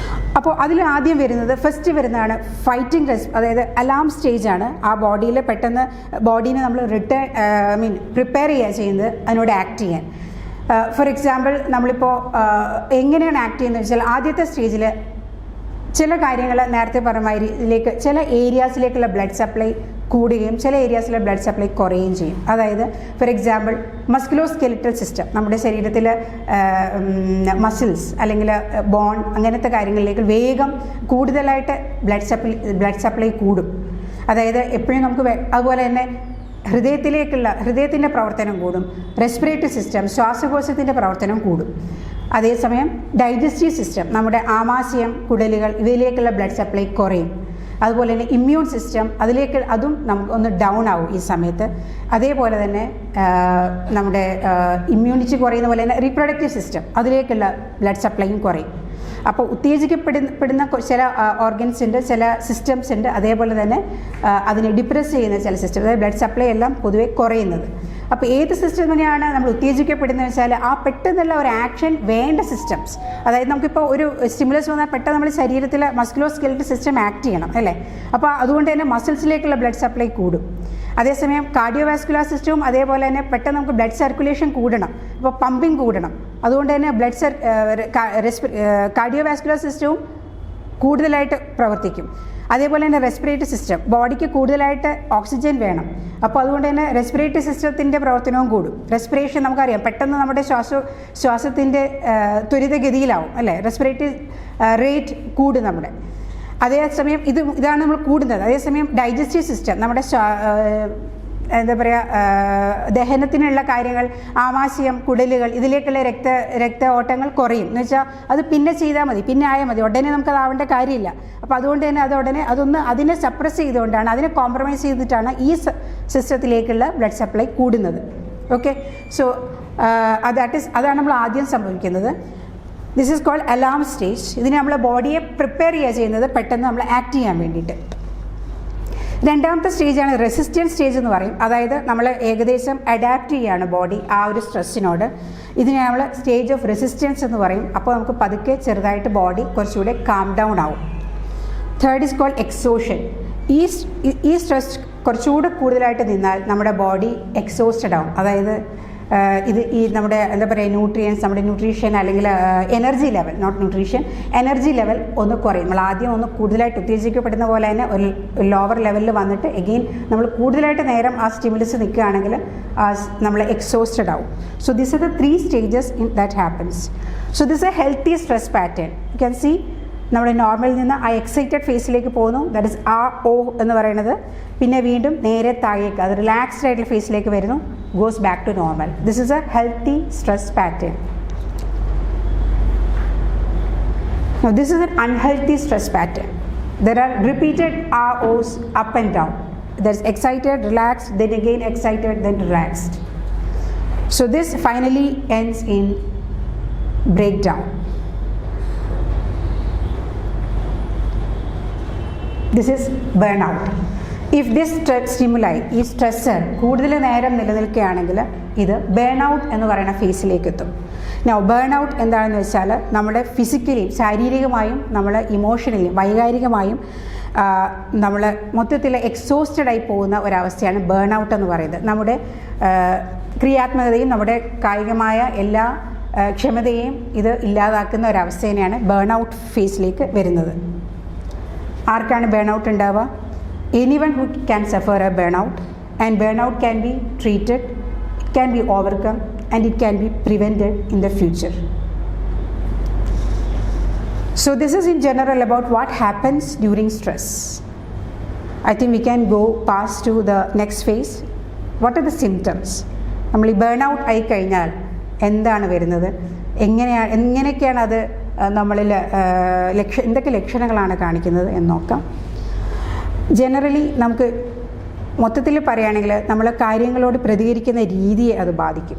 അപ്പോൾ അതിൽ ആദ്യം വരുന്നത് ഫസ്റ്റ് വരുന്നതാണ് ഫൈറ്റിംഗ് അതായത് അലാം സ്റ്റേജാണ്. ആ ബോഡിയിൽ പെട്ടെന്ന് ബോഡീനെ നമ്മൾ പ്രിപ്പയർ ചെയ്യുക ചെയ്യുന്നത് അതിനോട് ആക്ട് ചെയ്യാൻ. ഫോർ എക്സാമ്പിൾ നമ്മളിപ്പോൾ എങ്ങനെയാണ് ആക്ട് ചെയ്യുന്നത് വെച്ചാൽ ആദ്യത്തെ സ്റ്റേജിൽ ചില കാര്യങ്ങൾ നേരത്തെ പറഞ്ഞ ഇതിലേക്ക് ചില ഏരിയാസിലേക്കുള്ള ബ്ലഡ് സപ്ലൈ കൂടുകയും ചില ഏരിയാസിലെ ബ്ലഡ് സപ്ലൈ കുറയുകയും ചെയ്യും. അതായത് ഫോർ എക്സാമ്പിൾ മസ്കുലോസ്കെലിറ്റൽ സിസ്റ്റം, നമ്മുടെ ശരീരത്തിൽ മസിൽസ് അല്ലെങ്കിൽ ബോൺ അങ്ങനത്തെ കാര്യങ്ങളിലേക്ക് വേഗം കൂടുതലായിട്ട് ബ്ലഡ് സപ്ലൈ കൂടും. അതായത് എപ്പോഴും നമുക്ക് അതുപോലെ തന്നെ ഹൃദയത്തിൻ്റെ പ്രവർത്തനം കൂടും. റെസ്പിറേറ്ററി സിസ്റ്റം, ശ്വാസകോശത്തിൻ്റെ പ്രവർത്തനം കൂടും. അതേസമയം ഡൈജസ്റ്റീവ് സിസ്റ്റം, നമ്മുടെ ആമാശയം, കുടലുകൾ ഇവയിലേക്കുള്ള ബ്ലഡ് സപ്ലൈ കുറയും. അതുപോലെ തന്നെ ഇമ്മ്യൂൺ സിസ്റ്റം അതും നമുക്ക് ഒന്ന് ഡൗൺ ആവും ഈ സമയത്ത്. അതേപോലെ തന്നെ നമ്മുടെ ഇമ്മ്യൂണിറ്റി കുറയുന്ന പോലെ തന്നെ റീപ്രൊഡക്റ്റീവ് സിസ്റ്റം അതിലേക്കുള്ള ബ്ലഡ് സപ്ലൈയും കുറയും. അപ്പോൾ ഉത്തേജിക്കപ്പെടുന്ന ചില ഓർഗൻസ് ഉണ്ട്, ചില സിസ്റ്റംസ് ഉണ്ട്. അതേപോലെ തന്നെ അതിനെ ഡിപ്രസ് ചെയ്യുന്ന ചില സിസ്റ്റം, അതായത് ബ്ലഡ് സപ്ലൈ എല്ലാം പൊതുവെ കുറയുന്നത്. അപ്പോൾ ഏത് സിസ്റ്റം തന്നെയാണ് നമ്മൾ ഉത്തേജിക്കപ്പെടുന്നത് വെച്ചാൽ ആ പെട്ടെന്നുള്ള ഒരു ആക്ഷൻ വേണ്ട സിസ്റ്റംസ്. അതായത് നമുക്കിപ്പോൾ ഒരു സ്റ്റിമുലസ് വന്നാൽ പെട്ടെന്ന് നമ്മുടെ ശരീരത്തിലെ മസ്കുലോസ്കെലിറ്റൽ സിസ്റ്റം ആക്ട് ചെയ്യണം അല്ലേ. അപ്പോൾ അതുകൊണ്ട് തന്നെ മസിൽസിലേക്കുള്ള ബ്ലഡ് സപ്ലൈ കൂടും. അതേസമയം കാർഡിയോവാസ്കുലർ സിസ്റ്റവും അതേപോലെ തന്നെ പെട്ടെന്ന് നമുക്ക് ബ്ലഡ് സർക്കുലേഷൻ കൂടണം, അപ്പോൾ പമ്പിങ് കൂടണം. അതുകൊണ്ട് തന്നെ കാർഡിയോവാസ്കുലർ സിസ്റ്റവും കൂടുതലായിട്ട് പ്രവർത്തിക്കും. അതേപോലെ തന്നെ റെസ്പിറേറ്ററി സിസ്റ്റം, ബോഡിക്ക് കൂടുതലായിട്ട് ഓക്സിജൻ വേണം. അപ്പോൾ അതുകൊണ്ട് തന്നെ റെസ്പിറേറ്ററി സിസ്റ്റത്തിൻ്റെ പ്രവർത്തനവും കൂടും. റെസ്പിറേഷൻ നമുക്കറിയാം പെട്ടെന്ന് നമ്മുടെ ശ്വാസത്തിൻ്റെ ത്വരിതഗതിയിലാവും അല്ലേ, റെസ്പിറേറ്ററി റേറ്റ് കൂടും നമ്മുടെ. അതേസമയം ഇതാണ് നമ്മൾ കൂടുന്നത്. അതേസമയം ഡൈജസ്റ്റീവ് സിസ്റ്റം, നമ്മുടെ എന്താ പറയുക ദഹനത്തിനുള്ള കാര്യങ്ങൾ, ആമാശയം, കുടലുകൾ ഇതിലേക്കുള്ള രക്ത ഓട്ടങ്ങൾ കുറയും. എന്ന് വെച്ചാൽ അത് പിന്നെ ചെയ്താൽ മതി, പിന്നെ ആയാൽ മതി, ഉടനെ നമുക്കത് ആവേണ്ട കാര്യമില്ല. അപ്പോൾ അതുകൊണ്ട് തന്നെ അതിനെ സപ്രസ് ചെയ്തുകൊണ്ടാണ്, അതിനെ കോംപ്രമൈസ് ചെയ്തിട്ടാണ് ഈ സിസ്റ്റത്തിലേക്കുള്ള ബ്ലഡ് സപ്ലൈ കൂടുന്നത്. ഓക്കെ, സോ അതാണ് നമ്മൾ ആദ്യം സംഭവിക്കുന്നത്. This is called alarm stage. ഇതിന് നമ്മളെ ബോഡിയെ പ്രിപ്പയർ ചെയ്യുന്നത് പെട്ടെന്ന് നമ്മൾ ആക്ട് ചെയ്യാൻ വേണ്ടിയിട്ട്. രണ്ടാമത്തെ സ്റ്റേജാണ് റെസിസ്റ്റൻസ് സ്റ്റേജ് എന്ന് പറയും. അതായത് നമ്മൾ ഏകദേശം അഡാപ്റ്റ് ചെയ്യുകയാണ് ബോഡി ആ ഒരു സ്ട്രെസ്സിനോട്. ഇതിനെ നമ്മൾ സ്റ്റേജ് ഓഫ് റെസിസ്റ്റൻസ് എന്ന് പറയും. അപ്പോൾ നമുക്ക് പതുക്കെ ചെറുതായിട്ട് ബോഡി കുറച്ചുകൂടെ കാം ഡൗൺ ആവും. Third is called exhaustion. ഈ സ്ട്രെസ് കുറച്ചുകൂടെ കൂടുതലായിട്ട് നിന്നാൽ നമ്മുടെ ബോഡി എക്സോസ്റ്റഡ് ആവും. അതായത് ഇത് ഈ നമ്മുടെ എന്താ പറയുക ന്യൂട്രിയൻസ്, നമ്മുടെ ന്യൂട്രീഷൻ അല്ലെങ്കിൽ energy level, not nutrition, energy level ഒന്ന് കുറയും. നമ്മൾ ആദ്യം ഒന്ന് കൂടുതലായിട്ട് ഉത്തേജിക്കപ്പെടുന്ന പോലെ തന്നെ ഒരു ലോവർ ലെവലിൽ വന്നിട്ട് എഗെയിൻ നമ്മൾ കൂടുതലായിട്ട് നേരം ആ സ്റ്റിമുലസ് നിൽക്കുകയാണെങ്കിൽ നമ്മൾ എക്സോസ്റ്റഡ് ആവും. So this are the 3 stages in that happens. So this A healthy stress pattern. You can see നമ്മുടെ നോർമലിൽ നിന്ന് ആ എക്സൈറ്റഡ് ഫേസിലേക്ക് പോകുന്നു, ദാറ്റ് ഇസ് ആ ഓ എന്ന് പറയുന്നത്. പിന്നെ വീണ്ടും നേരെ താഴേക്ക് അത് റിലാക്സ്ഡ് ആയിട്ടുള്ള ഫേസിലേക്ക് വരുന്നു, goes back to normal. This is a healthy stress pattern. Now this is an unhealthy stress pattern. There are repeated ROs up and down. There's excited, relaxed, then again excited, then relaxed. So this finally ends in breakdown. This is burnout. If this stimuli, ഈ stressor കൂടുതൽ നേരം നിലനിൽക്കുകയാണെങ്കിൽ ഇത് burn out എന്ന് പറയുന്ന ഫേസിലേക്ക് എത്തും. Now burn out എന്താണെന്ന് വെച്ചാൽ നമ്മുടെ ഫിസിക്കലിയും ശാരീരികമായും നമ്മൾ ഇമോഷണലിയും വൈകാരികമായും നമ്മൾ മൊത്തത്തിൽ എക്സോസ്റ്റഡ് ആയി പോകുന്ന ഒരവസ്ഥയാണ് ബേൺ ഔട്ട് എന്ന് പറയുന്നത്. നമ്മുടെ ക്രിയാത്മകതയും നമ്മുടെ കായികമായ എല്ലാ ക്ഷമതയെയും ഇത് ഇല്ലാതാക്കുന്ന ഒരവസ്ഥേനെയാണ് ബേൺ ഔട്ട് ഫേസിലേക്ക് വരുന്നത്. ആർക്കാണ് ബേൺ ഔട്ട് ഉണ്ടാവുക? Anyone who can suffer a burnout, and burnout can be treated, it can be overcome, and it can be prevented in the future. So this is in general about what happens during stress. I think we can go past to the next phase. What are the symptoms? നമ്മൾ ഈ burnout ആയി കഴിഞ്ഞാൽ എന്താണ് വരുന്നത്, എങ്ങനെയൊക്കെയാണ് അത് നമ്മളിൽ എന്തൊക്കെ ലക്ഷണങ്ങളാണ് കാണിക്കുന്നത് എന്ന് നോക്കാം. ജനറലി നമുക്ക് മൊത്തത്തിൽ പറയുകയാണെങ്കിൽ നമ്മൾ കാര്യങ്ങളോട് പ്രതികരിക്കുന്ന രീതിയെ അത് ബാധിക്കും.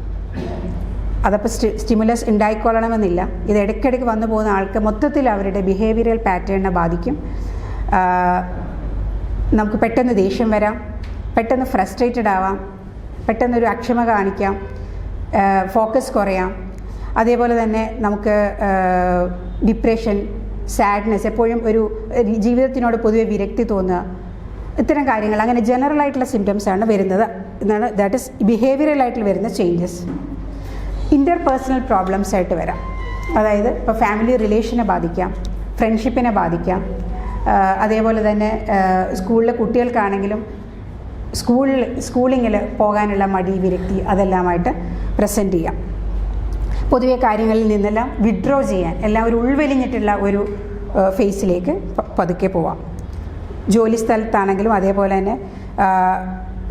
അതപ്പോൾ സ്റ്റിമുലസ് ഉണ്ടായിക്കൊള്ളണമെന്നില്ല. ഇത് ഇടയ്ക്കിടയ്ക്ക് വന്നു പോകുന്ന ആൾക്ക് മൊത്തത്തിൽ അവരുടെ ബിഹേവിയറൽ പാറ്റേണിനെ ബാധിക്കും. നമുക്ക് പെട്ടെന്ന് ദേഷ്യം വരാം, പെട്ടെന്ന് ഫ്രസ്ട്രേറ്റഡ് ആവാം, പെട്ടെന്നൊരു അക്ഷമ കാണിക്കാം, ഫോക്കസ് കുറയാം. അതേപോലെ തന്നെ നമുക്ക് ഡിപ്രഷൻ, സാഡ്നെസ്, എപ്പോഴും ഒരു ജീവിതത്തിനോട് പൊതുവെ വിരക്തി തോന്നുക, ഇത്തരം കാര്യങ്ങൾ, അങ്ങനെ ജനറൽ ആയിട്ടുള്ള സിംറ്റംസാണ് വരുന്നത് എന്നാണ്. ദാറ്റ് ഇസ് ബിഹേവിയറൽ ആയിട്ട് വരുന്ന ചേഞ്ചസ്. ഇൻ്റർപേഴ്സണൽ പ്രോബ്ലംസ് ആയിട്ട് വരാം. അതായത് ഇപ്പോൾ ഫാമിലി റിലേഷനെ ബാധിക്കാം, ഫ്രണ്ട്ഷിപ്പിനെ ബാധിക്കാം. അതേപോലെ തന്നെ സ്കൂളിലെ കുട്ടികൾക്കാണെങ്കിലും സ്കൂളിങ്ങിൽ പോകാനുള്ള മടി, വിരക്തി അതെല്ലാമായിട്ട് പ്രസൻറ്റ് ചെയ്യാം. പൊതുവെ കാര്യങ്ങളിൽ നിന്നെല്ലാം വിഡ്രോ ചെയ്യാൻ, എല്ലാം ഒരു ഉൾവലിഞ്ഞിട്ടുള്ള ഒരു ഫേസിലേക്ക് പതുക്കെ പോവാം. ജോലി സ്ഥലത്താണെങ്കിലും അതേപോലെ തന്നെ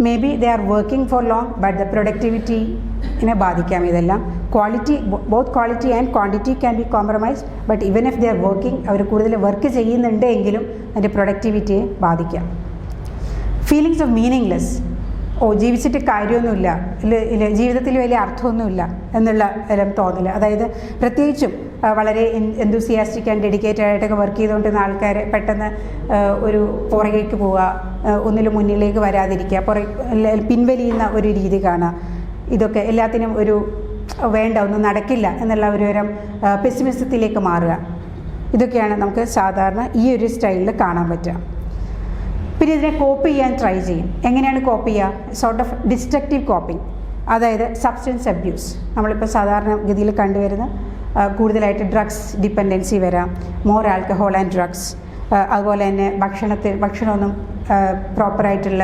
may be they are working for long, but the പ്രൊഡക്ടിവിറ്റിനെ ബാധിക്കാം ഇതെല്ലാം. Quality, both quality and quantity can be compromised, but even if they are working, അവർ കൂടുതൽ വർക്ക് ചെയ്യുന്നുണ്ട് എങ്കിലും അതിൻ്റെ പ്രൊഡക്ടിവിറ്റിയെ ബാധിക്കാം. ഫീലിങ്സ് ഓഫ് മീനിങ്ലെസ്, ജീവിച്ചിട്ട് കാര്യമൊന്നുമില്ല, ജീവിതത്തിൽ വലിയ അർത്ഥമൊന്നുമില്ല എന്നുള്ള തോന്നൽ. അതായത് പ്രത്യേകിച്ചും വളരെ എന്തൂസിയാസ്റ്റിക് ആൻഡ് ഡെഡിക്കേറ്റഡ് ആയിട്ടൊക്കെ വർക്ക് ചെയ്തുകൊണ്ടിരുന്ന ആൾക്കാർ പെട്ടെന്ന് ഒരു പുറകേക്ക് പോവുക, ഒന്നിലും മുന്നിലേക്ക് വരാതിരിക്കുക, പിൻവലിയുന്ന ഒരു രീതി കാണുക. ഇതൊക്കെ എല്ലാത്തിനും ഒരു വേണ്ട, ഒന്നും നടക്കില്ല എന്നുള്ള ഒരു തരം പെസിമിസത്തിലേക്ക് മാറുക. ഇതൊക്കെയാണ് നമുക്ക് സാധാരണ ഈ ഒരു സ്റ്റൈലിൽ കാണാൻ പറ്റുക. പിന്നെ ഇതിനെ കോപ്പ് ചെയ്യാൻ ട്രൈ ചെയ്യും. എങ്ങനെയാണ് കോപ്പ് ചെയ്യുക? Sort of destructive coping. അതായത് സബ്സ്റ്റൻസ് അബ്യൂസ്, നമ്മളിപ്പോൾ സാധാരണ ഗതിയിൽ കണ്ടുവരുന്ന കൂടുതലായിട്ട് ഡ്രഗ്സ് ഡിപ്പെൻഡൻസി വരാം, മോർ ആൽക്കഹോൾ ആൻഡ് ഡ്രഗ്സ്. അതുപോലെ തന്നെ ഭക്ഷണമൊന്നും പ്രോപ്പറായിട്ടുള്ള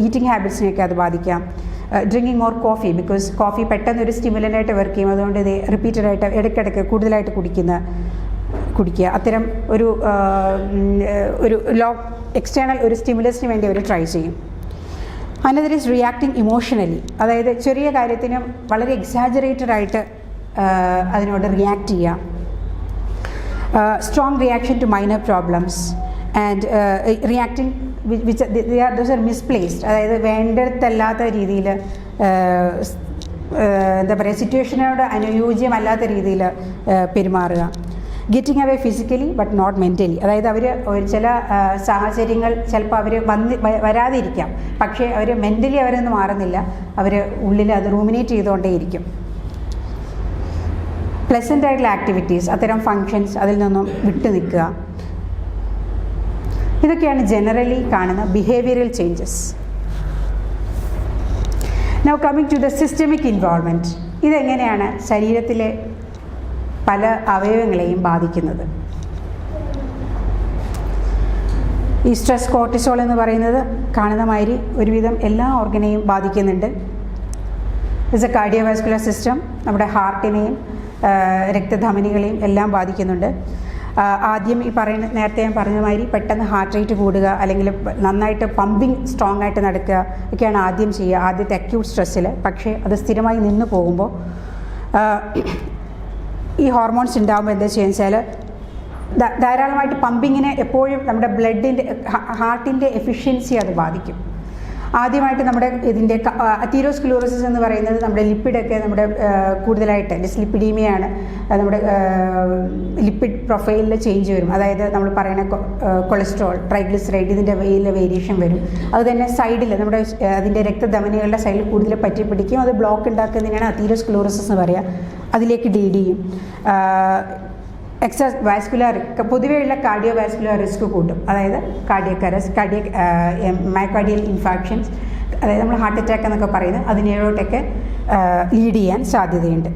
ഈറ്റിംഗ് ഹാബിറ്റ്സിനെയൊക്കെ അത് ബാധിക്കാം. Drinking more coffee, because coffee പെട്ടെന്നൊരു സ്റ്റിമുലൻ്റായിട്ട് വർക്ക് ചെയ്യും, അതുകൊണ്ട് ഇത് റിപ്പീറ്റഡായിട്ട് ഇടയ്ക്കിടയ്ക്ക് കൂടുതലായിട്ട് കുടിക്കുക. അത്തരം ഒരു എക്സ്റ്റേണൽ ഒരു സ്റ്റിമുലസിന് വേണ്ടി അവർ ട്രൈ ചെയ്യും. അനദർ ഈസ് റിയാക്ടിങ് ഇമോഷണലി, അതായത് ചെറിയ കാര്യത്തിനും വളരെ എക്സാജറേറ്റഡ് ആയിട്ട് അതിനോട് റിയാക്ട് ചെയ്യാം. Strong reaction to minor problems and reacting those are misplaced, അതായത് വേണ്ടതല്ലാത്ത രീതിയിൽ എന്താ പറയുക, സിറ്റുവേഷനോട് അനുയോജ്യമല്ലാത്ത രീതിയിൽ പെരുമാറുക. Getting away physically but not mentally, അതായത് അവർ ചില സാഹചര്യങ്ങൾ ചിലപ്പോൾ അവർ വരാതിരിക്കാം, പക്ഷേ അവർ മെൻ്റലി അവരൊന്നും മാറുന്നില്ല, അവർ ഉള്ളിൽ അത് റൂമിനേറ്റ് ചെയ്തുകൊണ്ടേയിരിക്കും. പ്ലസൻ്റ് ആയിട്ടുള്ള ആക്ടിവിറ്റീസ്, അത്തരം ഫങ്ഷൻസ്, അതിൽ നിന്നും വിട്ടു നിൽക്കുക. ഇതൊക്കെയാണ് ജനറലി കാണുന്ന behavioural changes. Now coming to the systemic involvement. ഇതെങ്ങനെയാണ് ശരീരത്തിലെ പല അവയവങ്ങളെയും ബാധിക്കുന്നത്? ഈ സ്ട്രെസ് കോർട്ടിസോൾ എന്ന് പറയുന്നത് കാണുന്ന മാതിരി ഒരുവിധം എല്ലാ ഓർഗനെയും ബാധിക്കുന്നുണ്ട്. It's A cardiovascular system. നമ്മുടെ ഹാർട്ടിനെയും രക്തധമനികളെയും എല്ലാം ബാധിക്കുന്നുണ്ട്. ആദ്യം ഈ പറയുന്ന നേരത്തെ ഞാൻ പറഞ്ഞ മാതിരി പെട്ടെന്ന് ഹാർട്ട് റേറ്റ് കൂടുക, അല്ലെങ്കിൽ നന്നായിട്ട് പമ്പിങ് സ്ട്രോങ് ആയിട്ട് നടക്കുക ഒക്കെയാണ് ആദ്യം ചെയ്യുക ആദ്യത്തെ അക്യൂട്ട് സ്ട്രെസ്സിൽ. പക്ഷേ അത് സ്ഥിരമായി നിന്ന് പോകുമ്പോൾ ഈ ഹോർമോൺസ് ഉണ്ടാകുമ്പോൾ എന്താ ചെയ്യുക വെച്ചാൽ ധാരാളമായിട്ട് പമ്പിങ്ങിനെ എപ്പോഴും നമ്മുടെ ബ്ലഡിൻ്റെ ഹാർട്ടിൻ്റെ എഫിഷ്യൻസി അത് ബാധിക്കും. ആദ്യമായിട്ട് നമ്മുടെ ഇതിൻ്റെ അതീറോസ്ക്ലീറോസിസ് എന്ന് പറയുന്നത് നമ്മുടെ ലിപ്പിഡൊക്കെ നമ്മുടെ കൂടുതലായിട്ട് ഡിസ്ലിപ്പിഡീമിയാണ്, നമ്മുടെ ലിപ്പിഡ് പ്രൊഫൈലിൽ ചേഞ്ച് വരും. അതായത് നമ്മൾ പറയുന്ന കൊളസ്ട്രോൾ, ട്രൈഗ്ലിസറൈഡ് ഇതിൻ്റെ വേരിയേഷൻ വരും. അത് തന്നെ സൈഡിൽ നമ്മുടെ അതിൻ്റെ രക്തധമനികളുടെ സൈഡിൽ കൂടുതൽ പറ്റി പിടിക്കും. അത് ബ്ലോക്ക് ഉണ്ടാക്കുന്നതിനാണ് അതീറോസ്ക്ലീറോസിസ് എന്ന് പറയുക. അതിലേക്ക് ചെയ്യും. എക്സസ് വാസ്കുലർ പൊതുവെയുള്ള കാർഡിയോ വാസ്കുലർ റിസ്ക് കൂട്ടും. അതായത് കാർഡിയക് അറസ്റ്റ്, മയോകാർഡിയൽ ഇൻഫാക്ഷൻസ്, അതായത് നമ്മൾ ഹാർട്ട് അറ്റാക്ക് എന്നൊക്കെ പറയുന്നത് അതിനോട്ടൊക്കെ ലീഡ് ചെയ്യാൻ സാധ്യതയുണ്ട്.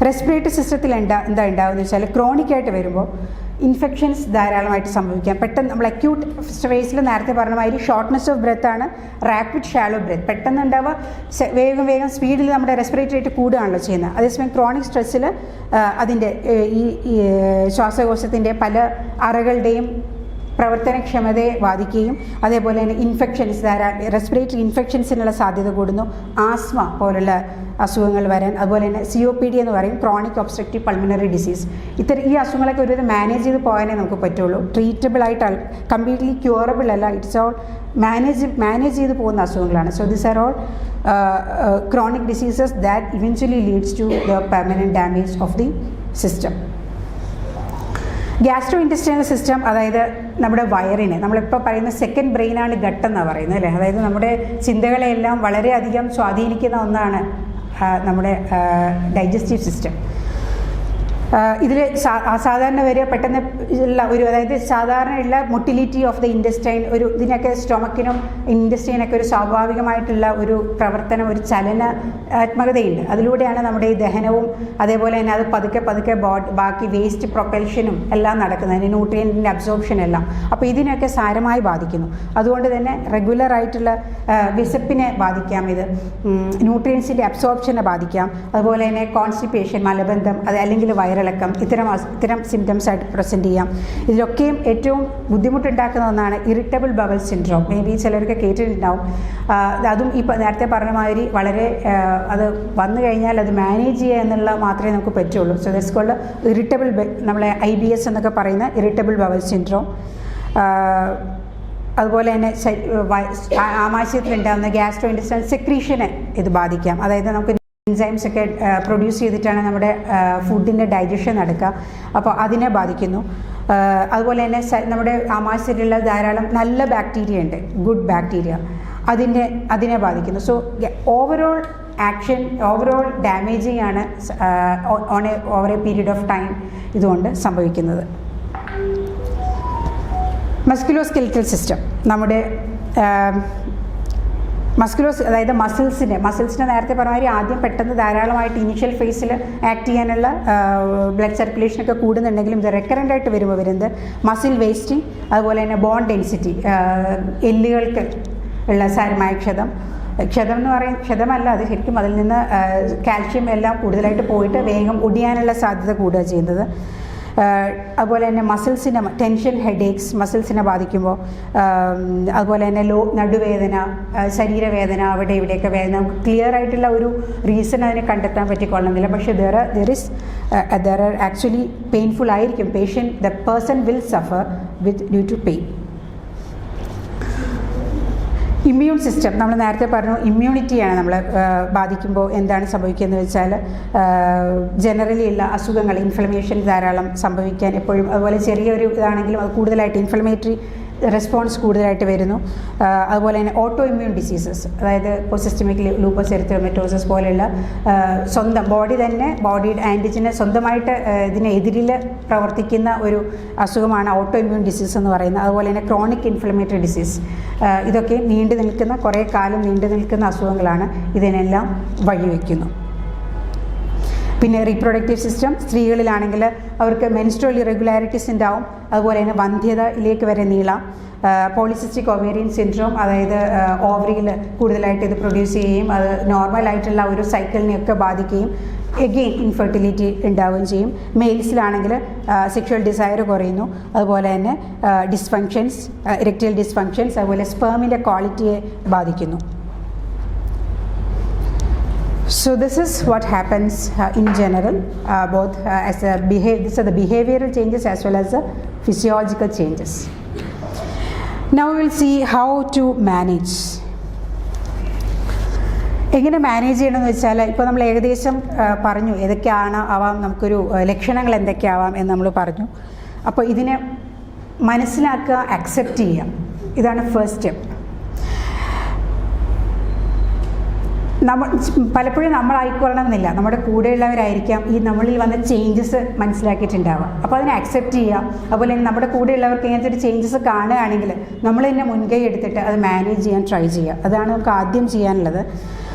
റെസ്പിറേറ്ററി സിസ്റ്റത്തിൽ എന്താ ഉണ്ടാവുമെന്ന് വെച്ചാൽ ക്രോണിക്കായിട്ട് വരുമ്പോൾ ഇൻഫെക്ഷൻസ് ധാരാളമായിട്ട് സംഭവിക്കാം. പെട്ടെന്ന് നമ്മൾ അക്യൂട്ട് ഫേസിൽ നേരത്തെ പറഞ്ഞ മാതിരി ഷോർട്ട്നെസ് ഓഫ് ബ്രെത്ത് ആണ്, റാപ്പിഡ് ഷാലോ ബ്രെത്ത് പെട്ടെന്ന് ഉണ്ടാവുക, വേഗം സ്പീഡിൽ നമ്മുടെ റെസ്പിറേറ്ററി റേറ്റ് കൂടുകയാണല്ലോ ചെയ്യുന്നത്. അതേസമയം ക്രോണിക് സ്ട്രെസ്സിൽ അതിൻ്റെ ഈ ശ്വാസകോശത്തിൻ്റെ പല അറകളുടെയും പ്രവർത്തനക്ഷമതയെ ബാധിക്കുകയും അതേപോലെ തന്നെ ഇൻഫെക്ഷൻസ് റെസ്പിറേറ്ററി ഇൻഫെക്ഷൻസിനുള്ള സാധ്യത കൂടുന്നു. ആസ്മ പോലുള്ള അസുഖങ്ങൾ വരാൻ, അതുപോലെ തന്നെ COPD എന്ന് പറയും, ക്രോണിക് ഒബ്സ്ട്രക്റ്റീവ് പൾമിനറി ഡിസീസ്. ഈ അസുഖങ്ങളൊക്കെ ഒരുവിധം മാനേജ് ചെയ്ത് പോകാനേ നമുക്ക് പറ്റുള്ളൂ. ട്രീറ്റബിൾ ആയിട്ട് കംപ്ലീറ്റ്ലി ക്യൂറബിൾ അല്ല. ഇറ്റ്സ് ഓൾ മാനേജ് ചെയ്ത് പോകുന്ന അസുഖങ്ങളാണ്. So this are all chronic diseases that eventually leads to the permanent damage of the system. Gastrointestinal system, അതായത് നമ്മുടെ വയറിനെ നമ്മളിപ്പോൾ പറയുന്ന സെക്കൻഡ് ബ്രെയിനാണ് ഗട്ട് എന്നാണ് പറയുന്നത് അല്ലേ. അതായത് നമ്മുടെ ചിന്തകളെയെല്ലാം വളരെയധികം സ്വാധീനിക്കുന്ന ഒന്നാണ് നമ്മുടെ ഡൈജസ്റ്റീവ് സിസ്റ്റം. ഇതിൽ സാധാരണ വരിക പെട്ടെന്ന് ഉള്ള അതായത് സാധാരണയുള്ള മൊട്ടിലിറ്റി ഓഫ് ദ ഇൻറ്റസ്റ്റൈൻ, ഇതിനൊക്കെ സ്റ്റൊമക്കിനും ഇൻറ്റസ്റ്റൈനൊക്കെ ഒരു സ്വാഭാവികമായിട്ടുള്ള ഒരു പ്രവർത്തനം, ഒരു ചലനാത്മകതയുണ്ട്. അതിലൂടെയാണ് നമ്മുടെ ഈ ദഹനവും അതേപോലെ തന്നെ അത് പതുക്കെ ബാക്കി വേസ്റ്റ് പ്രൊപ്പൽഷനും എല്ലാം നടക്കുന്നത്, ന്യൂട്രിയൻറ്റിൻ്റെ അബ്സോർപ്ഷൻ എല്ലാം. അപ്പോൾ ഇതിനൊക്കെ സാരമായി ബാധിക്കുന്നു. അതുകൊണ്ട് തന്നെ റെഗുലറായിട്ടുള്ള വിശപ്പിനെ ബാധിക്കാം, ഇത് ന്യൂട്രിയൻസിൻ്റെ അബ്സോർപ്ഷനെ ബാധിക്കാം. അതുപോലെ തന്നെ കോൺസ്റ്റിപ്പേഷൻ, മലബന്ധം, അത് അല്ലെങ്കിൽ വയറിളക്കം, ഇത്തരം സിംറ്റംസ് ആയിട്ട് പ്രസൻറ്റ് ചെയ്യാം. ഇതിലൊക്കെയും ഏറ്റവും ബുദ്ധിമുട്ടുണ്ടാക്കുന്ന ഒന്നാണ് irritable bowel syndrome. May be ചിലർക്ക് കേട്ടിട്ടുണ്ടാവും. അതും ഇപ്പോൾ നേരത്തെ പറഞ്ഞ മാതിരി വളരെ അത് വന്നു കഴിഞ്ഞാൽ അത് മാനേജ് ചെയ്യുക എന്നുള്ള മാത്രമേ നമുക്ക് പറ്റുള്ളൂ. സോ ദറ്റ്സ് കോൾഡ് ഇറിറ്റബിൾ, നമ്മളെ IBS എന്നൊക്കെ പറയുന്ന ഇറിറ്റബിൾ ബവൽ സിൻഡ്രോം. അതുപോലെ തന്നെ ആമാശയത്തിലുണ്ടാകുന്ന ഗ്യാസ്ട്രോ ഇൻറ്റസ്റ്റൈനൽ സെക്രീഷനെ ഇത് ബാധിക്കാം. അതായത് നമുക്ക് എൻസൈംസ് ഒക്കെ പ്രൊഡ്യൂസ് ചെയ്തിട്ടാണ് നമ്മുടെ ഫുഡിൻ്റെ ഡൈജഷൻ നടക്കുക. അപ്പോൾ അതിനെ ബാധിക്കുന്നു. അതുപോലെ തന്നെ നമ്മുടെ ആമാശയത്തിലുള്ള ധാരാളം നല്ല ബാക്ടീരിയ ഉണ്ട്, ഗുഡ് ബാക്ടീരിയ, അതിനെ ബാധിക്കുന്നു. So overall action, overall damaging ആണ് over a period of time ഇതുകൊണ്ട് സംഭവിക്കുന്നത്. മസ്കുലോസ്കെലിറ്റൽ സിസ്റ്റം, നമ്മുടെ അതായത് മസിൽസിനെ നേരത്തെ പറഞ്ഞ മാതിരി ആദ്യം പെട്ടെന്ന് ധാരാളമായിട്ട് ഇനീഷ്യൽ ഫേസിൽ ആക്ട് ചെയ്യാനുള്ള ബ്ലഡ് സർക്കുലേഷനൊക്കെ കൂടുന്നുണ്ടെങ്കിലും ഇത് റെക്കറൻ്റ് ആയിട്ട് വരുന്നത് മസിൽ വേസ്റ്റിംഗ്, അതുപോലെ തന്നെ ബോൺ ഡെൻസിറ്റി, എല്ലുകൾക്ക് ഉള്ള സാരമായ ക്ഷതം എന്ന് പറയും, ക്ഷതമല്ല അത് ശരിക്കും, അതിൽ നിന്ന് കാൽഷ്യം എല്ലാം കൂടുതലായിട്ട് പോയിട്ട് വേഗം ഒടിയാനുള്ള സാധ്യത കൂടുക ചെയ്യുന്നത്. അതുപോലെ തന്നെ മസിൽസിനെ ടെൻഷൻ, ഹെഡേക്സ് മസിൽസിനെ ബാധിക്കുമ്പോൾ, അതുപോലെ തന്നെ നടുവേദന, ശരീരവേദന, അവിടെ ഇവിടെയൊക്കെ വേദന, നമുക്ക് ക്ലിയർ ആയിട്ടുള്ള ഒരു റീസൺ അതിനെ കണ്ടെത്താൻ പറ്റിക്കൊള്ളണമെന്നില്ല. പക്ഷേ ദർ ആർ ആക്ച്വലി പെയിൻഫുൾ ആയിരിക്കും. The person will suffer due to pain. Immune system, നമ്മൾ നേരത്തെ പറഞ്ഞു ഇമ്മ്യൂണിറ്റിയാണ് നമ്മൾ ബാധിക്കുമ്പോൾ എന്താണ് സംഭവിക്കുകയെന്ന് വെച്ചാൽ ജനറലി ഉള്ള അസുഖങ്ങൾ, ഇൻഫ്ലമേഷൻ ധാരാളം സംഭവിക്കാൻ എപ്പോഴും, അതുപോലെ ചെറിയൊരു ഇതാണെങ്കിലും അത് കൂടുതലായിട്ട് ഇൻഫ്ലമേറ്ററി റെസ്പോൺസ് കൂടുതലായിട്ട് വരുന്നു. അതുപോലെ തന്നെ ഓട്ടോ ഇമ്മ്യൂൺ ഡിസീസസ്, അതായത് ഇപ്പോൾ സിസ്റ്റമിക് ലൂപ്പസ് എറിത്രോമറ്റോസിസ് പോലെയുള്ള സ്വന്തം ബോഡി തന്നെ ബോഡിയുടെ ആൻറ്റിജനെ സ്വന്തമായിട്ട് ഇതിനെതിരിൽ പ്രവർത്തിക്കുന്ന ഒരു അസുഖമാണ് ഓട്ടോ ഇമ്മ്യൂൺ ഡിസീസ് എന്ന് പറയുന്നത്. അതുപോലെ തന്നെ ക്രോണിക് ഇൻഫ്ലമേറ്ററി ഡിസീസ്, ഇതൊക്കെ നീണ്ടു നിൽക്കുന്ന കുറേ കാലം നീണ്ടു നിൽക്കുന്ന അസുഖങ്ങളാണ്. ഇതിനെല്ലാം വഴിവെക്കുന്നു. പിന്നെ റീപ്രൊഡക്റ്റീവ് സിസ്റ്റം, സ്ത്രീകളിലാണെങ്കിൽ അവർക്ക് മെൻസ്ട്രുവൽ ഇറഗുലാരിറ്റീസ് ഉണ്ടാവും. അതുപോലെ തന്നെ വന്ധ്യതയിലേക്ക് വരെ നീളാം. പോളിസിസ്റ്റിക് ഒവേറിയൻ സിൻഡ്രോം, അതായത് ഓവറിയിൽ കൂടുതലായിട്ട് ഇത് പ്രൊഡ്യൂസ് ചെയ്യുകയും അത് നോർമലായിട്ടുള്ള ഒരു സൈക്കിളിനെയൊക്കെ ബാധിക്കുകയും എഗെയിൻ ഇൻഫെർട്ടിലിറ്റി ഉണ്ടാവുകയും ചെയ്യും. മെയിൽസിലാണെങ്കിൽ സെക്ഷുവൽ ഡിസയർ കുറയുന്നു. അതുപോലെ തന്നെ ഡിസ്ഫങ്ഷൻസ്, ഇറക്ടൈൽ ഡിസ്ഫങ്ഷൻസ്, അതുപോലെ സ്പേമിൻ്റെ ക്വാളിറ്റിയെ ബാധിക്കുന്നു. So this is what happens in general, both as a these are the behavioral changes as well as the physiological changes. Now we will see how to manage. എങ്ങനെ manage ചെയ്യണമെന്ന് വെച്ചാൽ, ഇപ്പോൾ നമ്മൾ ഏകദേശം പറഞ്ഞു ഏതൊക്കെയാണ് ആവാം, നമുക്കൊരു ലക്ഷണങ്ങൾ എന്തൊക്കെയാവാം എന്ന് നമ്മൾ പറഞ്ഞു. അപ്പോൾ ഇതിനെ മനസ്സിലാക്കുക, അക്സെപ്റ്റ് ചെയ്യുക, ഇതാണ് ഫസ്റ്റ് സ്റ്റെപ്പ്. പലപ്പോഴും നമ്മളായിക്കൊള്ളണം എന്നില്ല, നമ്മുടെ കൂടെയുള്ളവരായിരിക്കാം ഈ നമ്മളിൽ വന്ന ചേഞ്ചസ് മനസ്സിലാക്കിയിട്ടുണ്ടാവുക. അപ്പോൾ അതിനെ അക്സെപ്റ്റ് ചെയ്യുക. അതുപോലെ തന്നെ നമ്മുടെ കൂടെയുള്ളവർക്ക് ഇങ്ങനത്തെ ഒരു ചേഞ്ചസ് കാണുകയാണെങ്കിൽ നമ്മൾ തന്നെ മുൻകൈ എടുത്തിട്ട് അത് മാനേജ് ചെയ്യാൻ ട്രൈ ചെയ്യുക. അതാണ് നമുക്ക് ആദ്യം ചെയ്യാനുള്ളത്.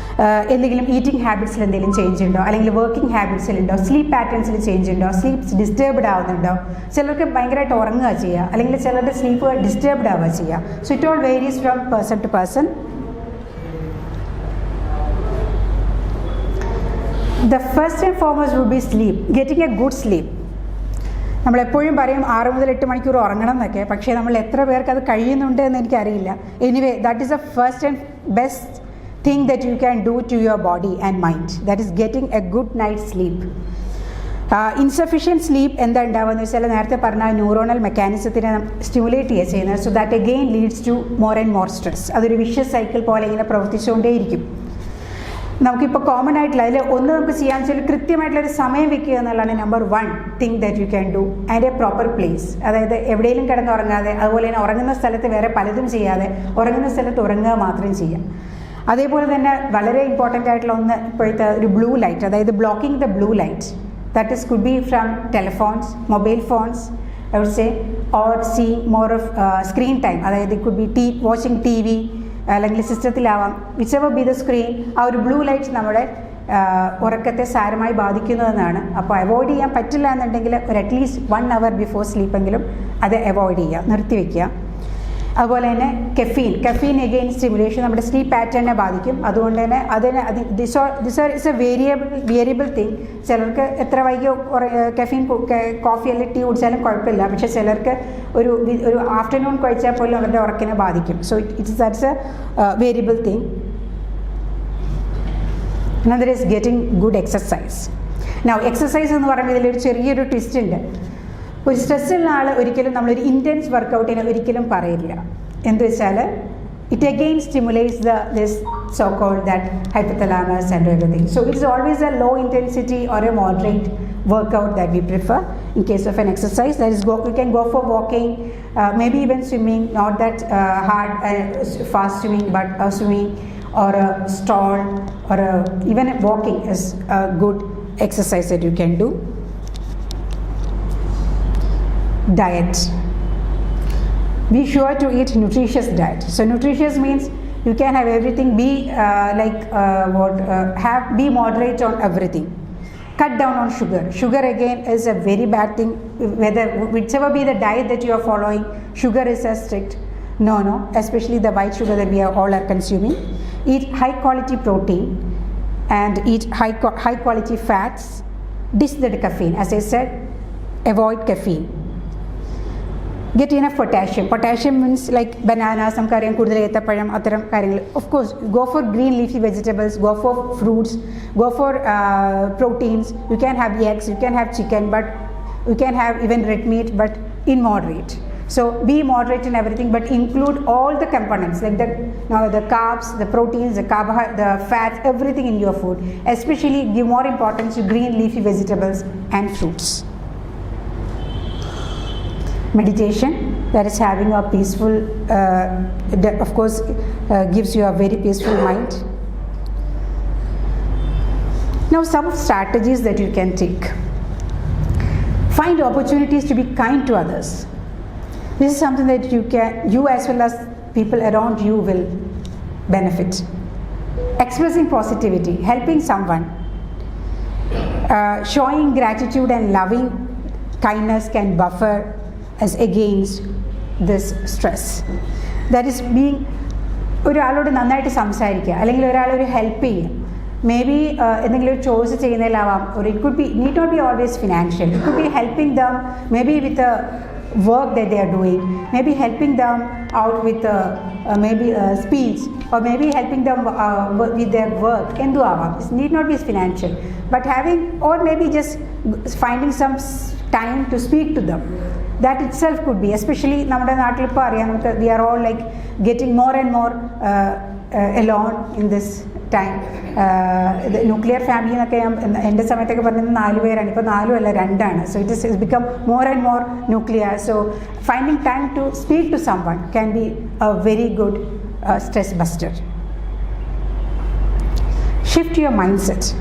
എന്തെങ്കിലും ഈറ്റിംഗ് ഹാബിറ്റ്സിൽ എന്തെങ്കിലും ചേഞ്ച് ഉണ്ടോ, അല്ലെങ്കിൽ വർക്കിംഗ് ഹാബിറ്റ്സിലുണ്ടോ, സ്ലീപ്പ് പാറ്റേൺസിൽ ചേഞ്ച് ഉണ്ടോ, സ്ലീപ്പ് ഡിസ്റ്റർബ്ഡ് ആവുന്നുണ്ടോ, ചിലർക്ക് ഭയങ്കരമായിട്ട് ഉറങ്ങുക ചെയ്യുക, അല്ലെങ്കിൽ ചിലരുടെ സ്ലീപ്പ് ഡിസ്റ്റർബ്ഡ് ആവുക ചെയ്യുക. So it all varies from person to person. The first and foremost would be sleep, getting a good sleep. നമ്മളെപ്പോഴും പറയും 6 മുതൽ 8 മണിക്കൂർ ഉറങ്ങണം എന്നൊക്കെ, പക്ഷേ നമ്മൾ എത്ര പേർക്ക് അത് കഴിയുന്നുണ്ട് എന്ന് എനിക്കറിയില്ല. Anyway, that is the first and best thing that you can do to your body and mind, that is getting a good night sleep. Insufficient sleep എന്താ ഉണ്ടാവുക എന്ന് വെച്ചാൽ, നേരത്തെ പറഞ്ഞ ന്യൂറോണൽ മെക്കാനിസത്തിനെ സ്റ്റിമുലേറ്റ് ചെയ്യുക ചെയ്യുന്നത്. So that again leads to more and more stress. അതൊരു vicious cycle പോലെ ഇങ്ങനെ പ്രവർത്തിച്ചുകൊണ്ടേയിരിക്കും. നമുക്കിപ്പോൾ കോമൺ ആയിട്ടുള്ള അതിൽ ഒന്ന് നമുക്ക് ചെയ്യാമെന്ന് വെച്ചാൽ കൃത്യമായിട്ടുള്ളൊരു സമയം വെക്കുക എന്നുള്ളതാണ് number 1 thing that you can do, and A proper place. അതായത് എവിടെയെങ്കിലും കിടന്നുറങ്ങാതെ, അതുപോലെ തന്നെ ഉറങ്ങുന്ന സ്ഥലത്ത് വേറെ പലതും ചെയ്യാതെ ഉറങ്ങുന്ന സ്ഥലത്ത് ഉറങ്ങുക മാത്രം ചെയ്യാം. അതേപോലെ തന്നെ വളരെ ഇമ്പോർട്ടൻ്റ് ആയിട്ടുള്ള ഒന്ന് ഇപ്പോഴത്തെ ഒരു ബ്ലൂ ലൈറ്റ്, അതായത് blocking the blue light. That is could be from telephones, mobile phones, I would say, or seeing more of screen time. അതായത് it could be watching TV, അല്ലെങ്കിൽ സിസ്റ്റത്തിലാവാം, which ever be the screen. ആ ഒരു blue light നമ്മുടെ ഉറക്കത്തെ സാരമായി ബാധിക്കുന്നതെന്നാണ്. അപ്പോൾ avoid ചെയ്യാൻ പറ്റില്ല എന്നുണ്ടെങ്കിൽ ഒരു അറ്റ്ലീസ്റ്റ് 1 hour ബിഫോർ സ്ലീപ്പെങ്കിലും അത് അവോയ്ഡ് ചെയ്യുക, നിർത്തിവെക്കുക. അതുപോലെ തന്നെ കഫീൻ എഗെയിൻ സ്റ്റിമുലേഷൻ നമ്മുടെ സ്ലീപ്പ് പാറ്റേണിനെ ബാധിക്കും. അതുകൊണ്ട് തന്നെ this is A variable thing. ചിലർക്ക് എത്ര വൈകി കഫീൻ കോഫി അല്ലെങ്കിൽ ടീ കുടിച്ചാലും കുഴപ്പമില്ല, പക്ഷേ ചിലർക്ക് ഒരു ആഫ്റ്റർനൂൺ കഴിച്ചാൽ പോലും അവരുടെ ഉറക്കിനെ ബാധിക്കും. So that's A variable thing. Another is getting good exercise. Now exercise എന്ന് പറയുമ്പോൾ ഇതിലൊരു ചെറിയൊരു ട്വിസ്റ്റ് ഉണ്ട്. ഒരു സ്ട്രെസ്സുള്ള ആൾ ഒരിക്കലും നമ്മളൊരു ഇൻറ്റൻസ് വർക്കൗട്ടിനെ ഒരിക്കലും പറയില്ല. എന്ത് വെച്ചാൽ it again stimulates this so-called that hypothalamus and everything. So it's always a low intensity or a moderate workout that we prefer. In case of an exercise, that is you can go for walking, maybe even swimming, not that hard fast swimming, but swimming or a stroll or even walking is a good exercise that you can do. Diet. Be sure to eat nutritious diet. So nutritious means you can have everything. Be moderate on everything. Cut down on sugar. Sugar again is a very bad thing. Whichever be the diet that you are following, sugar is a strict no. Especially the white sugar that we all are consuming. Eat high quality protein and eat high quality fats. Dish the caffeine. As I said, avoid caffeine. Get enough potassium. Potassium means like bananas, namkariam kudal ettappazham attaram karyangal. Of course, go for green leafy vegetables, go for fruits, go for proteins. You can have eggs, you can have chicken, but you can have even red meat, but in moderate. So be moderate in everything, but include all the components like the carbs, the proteins, the fats, everything in your food. Especially give more importance to green leafy vegetables and fruits. Meditation. that is having a peaceful, of course, gives you a very peaceful mind. Now, some strategies that you can take. Find opportunities to be kind to others. This is something that you as well as people around you will benefit. Expressing positivity, helping someone, showing gratitude and loving kindness can buffer us against this stress. That is being ഒരാളോട് നന്നായിട്ട് സംസാരിക്കുക, അല്ലെങ്കിൽ ഒരാളൊരു help ചെയ്യുക. May be എന്തെങ്കിലും ഒരു choice ചെയ്യുന്നതിലാവാം, or it could be, need not be always financial. It could be helping them maybe with a work that they are doing, maybe helping them out with maybe a speech, or maybe helping them with their work. എന്തു ആവാം, it need not be financial, but having, or maybe just finding some time to speak to them. That itself could be, especially നമ്മുടെ നാട്ടിൽ ഇപ്പോൾ അറിയാം, നമുക്ക് we are all like getting more and more alone in this time. Nuclear family എന്നൊക്കെ എൻ്റെ സമയത്തൊക്കെ പറഞ്ഞത് 4 പേരാണ്, ഇപ്പോൾ 4 അല്ല 2 ആണ്. So it is become more and more nuclear. So finding time to speak to someone can be a very good stress buster. Shift your mindset.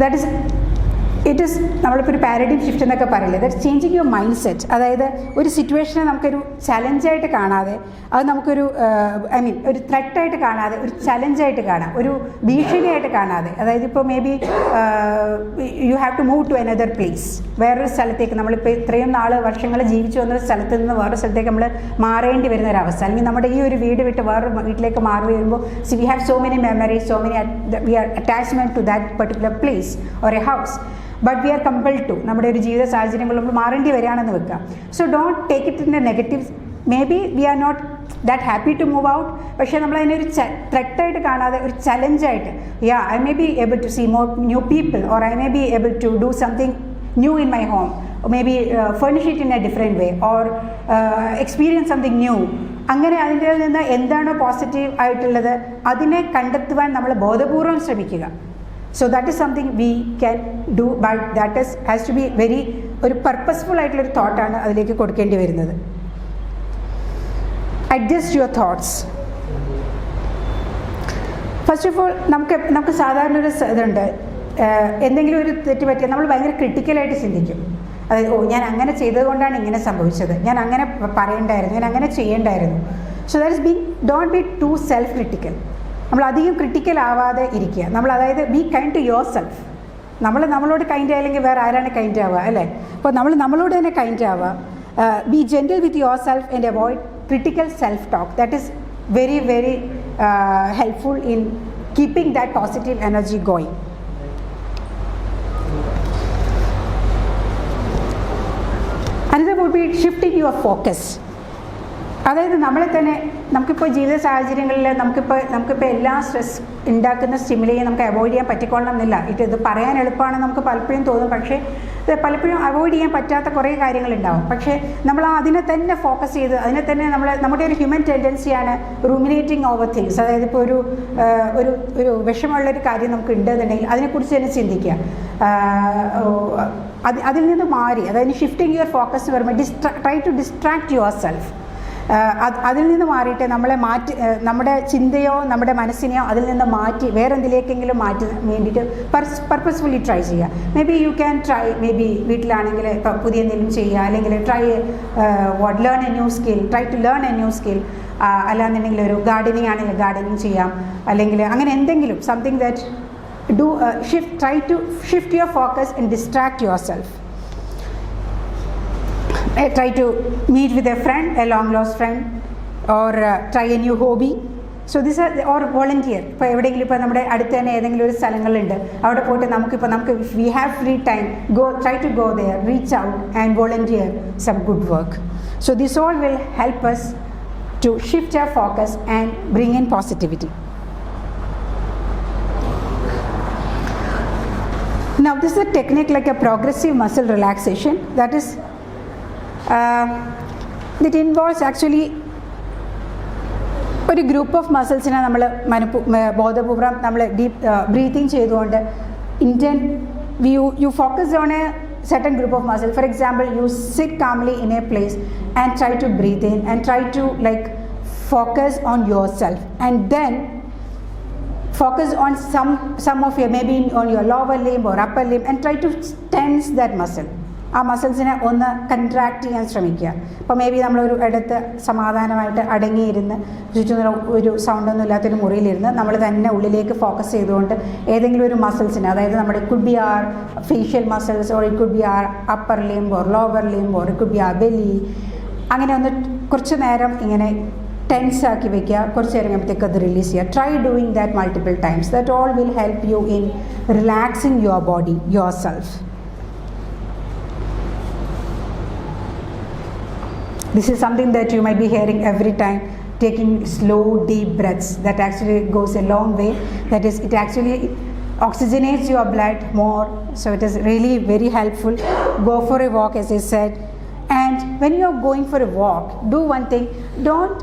That is, it is, നമ്മളിപ്പോൾ ഒരു പാരഡൈം ഷിഫ്റ്റ് എന്നൊക്കെ പറയില്ലേ, that changing your mindset. അതായത് ഒരു സിറ്റുവേഷനെ നമുക്കൊരു ചലഞ്ചായിട്ട് കാണാതെ, അത് നമുക്കൊരു ഒരു ത്രെട്ടായിട്ട് കാണാതെ, ഒരു ചലഞ്ചായിട്ട് കാണാം, ഒരു ഭീഷണിയായിട്ട് കാണാതെ. അതായത് ഇപ്പോൾ maybe you have to move to another place, വേറൊരു സ്ഥലത്തേക്ക്. നമ്മളിപ്പോൾ ഇത്രയും വർഷങ്ങൾ ജീവിച്ചു വന്ന സ്ഥലത്ത് നിന്ന് വേറൊരു സ്ഥലത്തേക്ക് നമ്മൾ മാറേണ്ടി വരുന്ന ഒരവസ്ഥ, അല്ലെങ്കിൽ നമ്മുടെ ഈ ഒരു വീട് വിട്ട് വേറൊരു വീട്ടിലേക്ക് മാറി വരുമ്പോൾ we have so many memories, so many we are attachment to that particular place or a house. But we are compelled to, നമ്മുടെ ഒരു ജീവിത സാഹചര്യങ്ങൾ നമ്മൾ മാറേണ്ടി വരികയാണെന്ന് വെക്കുക. So don't take it in a negative. May be we are not that happy to move out, പക്ഷേ നമ്മളതിനെ ഒരു ത്രെട്ടായിട്ട് കാണാതെ ഒരു ചലഞ്ചായിട്ട്, I may be able to see more new people, or I may be able to do something new in my home, maybe furnish it in a different way, or experience something new. അങ്ങനെ അതിൻ്റെ നിന്ന് എന്താണോ positive ആയിട്ടുള്ളത് അതിനെ കണ്ടെത്തുവാൻ നമ്മൾ ബോധപൂർവം ശ്രമിക്കുക. So that is something we can do, but that has to be very ഒരു പർപ്പസ്ഫുൾ ആയിട്ടുള്ളൊരു തോട്ടാണ് അതിലേക്ക് കൊടുക്കേണ്ടി വരുന്നത്. Adjust your thoughts. First of all നമുക്ക് സാധാരണ ഒരു ഇതുണ്ട്, എന്തെങ്കിലും ഒരു തെറ്റ് പറ്റിയാൽ നമ്മൾ ഭയങ്കര ക്രിട്ടിക്കലായിട്ട് ചിന്തിക്കും. അതായത് ഞാൻ അങ്ങനെ ചെയ്തത് കൊണ്ടാണ് ഇങ്ങനെ സംഭവിച്ചത്, ഞാൻ അങ്ങനെ പറയേണ്ടായിരുന്നു, ഞാൻ അങ്ങനെ ചെയ്യേണ്ടായിരുന്നു. So that is don't be too self critical. നമ്മൾ അധികം ക്രിട്ടിക്കൽ ആവാതെ ഇരിക്കുക. നമ്മൾ അതായത് be kind to yourself. നമ്മളോട് കൈൻഡ് ആയില്ലെങ്കിൽ വേറെ ആരാണ് കൈൻഡ് ആവുക, അല്ലേ? അപ്പോൾ നമ്മളോട് തന്നെ കൈൻഡ് ആവുക. B gentle with your self and avoid critical self talk. That is very very helpful in keeping that positive energy going. Another would be shifting your focus. അതായത് നമ്മളെ തന്നെ നമുക്കിപ്പോൾ ജീവിത സാഹചര്യങ്ങളിൽ നമുക്കിപ്പോൾ എല്ലാ സ്ട്രെസ് ഉണ്ടാക്കുന്ന സ്റ്റിമുലയെ നമുക്ക് അവോയ്ഡ് ചെയ്യാൻ പറ്റിക്കൊള്ളണം എന്നില്ല. ഇത് പറയാൻ എളുപ്പമാണെന്ന് നമുക്ക് പലപ്പോഴും തോന്നും, പക്ഷേ പലപ്പോഴും അവോയ്ഡ് ചെയ്യാൻ പറ്റാത്ത കുറേ കാര്യങ്ങളുണ്ടാവും. പക്ഷേ നമ്മൾ അതിനെ തന്നെ ഫോക്കസ് ചെയ്ത് അതിനെ തന്നെ നമ്മുടെ ഒരു ഹ്യൂമൻ ടെൻഡൻസിയാണ് റൂമിനേറ്റിംഗ് ഓവർ തിങ്സ്. അതായത് ഇപ്പോൾ ഒരു വിഷമമുള്ളൊരു കാര്യം നമുക്ക് ഉണ്ടെന്നുണ്ടെങ്കിൽ അതിനെക്കുറിച്ച് തന്നെ ചിന്തിക്കുക. അതിൽ നിന്ന് മാറി, അതായത് ഷിഫ്റ്റിംഗ് യുവർ ഫോക്കസ് എന്ന് പറയുമ്പോൾ try to distract yourself. അതിൽ നിന്ന് മാറിയിട്ട് നമ്മുടെ ചിന്തയോ നമ്മുടെ മനസ്സിനെയോ അതിൽ നിന്ന് മാറ്റി വേറെ എന്തിലേക്കെങ്കിലും മാറ്റി വേണ്ടിയിട്ട് പർപ്പസ്ഫുള്ളി ട്രൈ ചെയ്യുക. Maybe you can try, maybe വീട്ടിലാണെങ്കിൽ ഇപ്പം പുതിയ എന്തെങ്കിലും ചെയ്യുക, അല്ലെങ്കിൽ learn a new skill, try to learn a new skill. അല്ലാന്നുണ്ടെങ്കിൽ ഒരു ഗാർഡനിങ് ആണെങ്കിൽ ഗാർഡനിങ് ചെയ്യാം, അല്ലെങ്കിൽ അങ്ങനെ എന്തെങ്കിലും something that try to shift your focus and distract yourself. Try to meet with a friend, a long lost friend, or try a new hobby. So these are, or volunteer. ഇപ്പോൾ എവിടെയെങ്കിലും ഇപ്പോൾ നമ്മുടെ അടുത്ത് തന്നെ ഏതെങ്കിലും ഒരു സ്ഥലങ്ങളുണ്ട്, അവിടെ പോയിട്ട് നമുക്ക് we have free time, try to go there, reach out and volunteer some good work. So this all will help us to shift our focus and bring in positivity. Now this is a technique like a progressive muscle relaxation that involves actually ഒരു group of മസിൽസിനെ നമ്മൾ ബോധപൂർവം നമ്മൾ deep breathing ചെയ്തുകൊണ്ട് you focus on A certain group of muscles. For example, you sit calmly in a place and try to breathe in and try to like focus on yourself, and then focus on some of your, maybe on your lower limb or upper limb, and try to tense that muscle. ആ മസിൽസിനെ ഒന്ന് contract ചെയ്യാൻ ശ്രമിക്കുക. അപ്പോൾ may be നമ്മളൊരു ഇടത്ത് സമാധാനമായിട്ട് അടങ്ങിയിരുന്ന് ചുറ്റും ഒരു സൗണ്ടൊന്നും ഇല്ലാത്തൊരു മുറിയിലിരുന്ന് നമ്മൾ തന്നെ ഉള്ളിലേക്ക് ഫോക്കസ് ചെയ്തുകൊണ്ട് ഏതെങ്കിലും ഒരു മസിൽസിന്, അതായത് നമ്മുടെ could be our facial muscles, or it could be our upper limb or lower limb, or it could be our belly, അങ്ങനെ ഒന്ന് കുറച്ച് നേരം ഇങ്ങനെ ടെൻസ് ആക്കി വെക്കുക. കുറച്ച് നേരം കഴിയുമ്പോഴത്തേക്ക് അത് റിലീസ് ചെയ്യുക. Try doing that multiple times. That all will help you in relaxing your body, your self. This is something that you might be hearing every time, taking slow deep breaths. That actually goes a long way. That is, it actually oxygenates your blood more, so it is really very helpful. Go for a walk, as I said, and when you are going for a walk, do one thing. Don't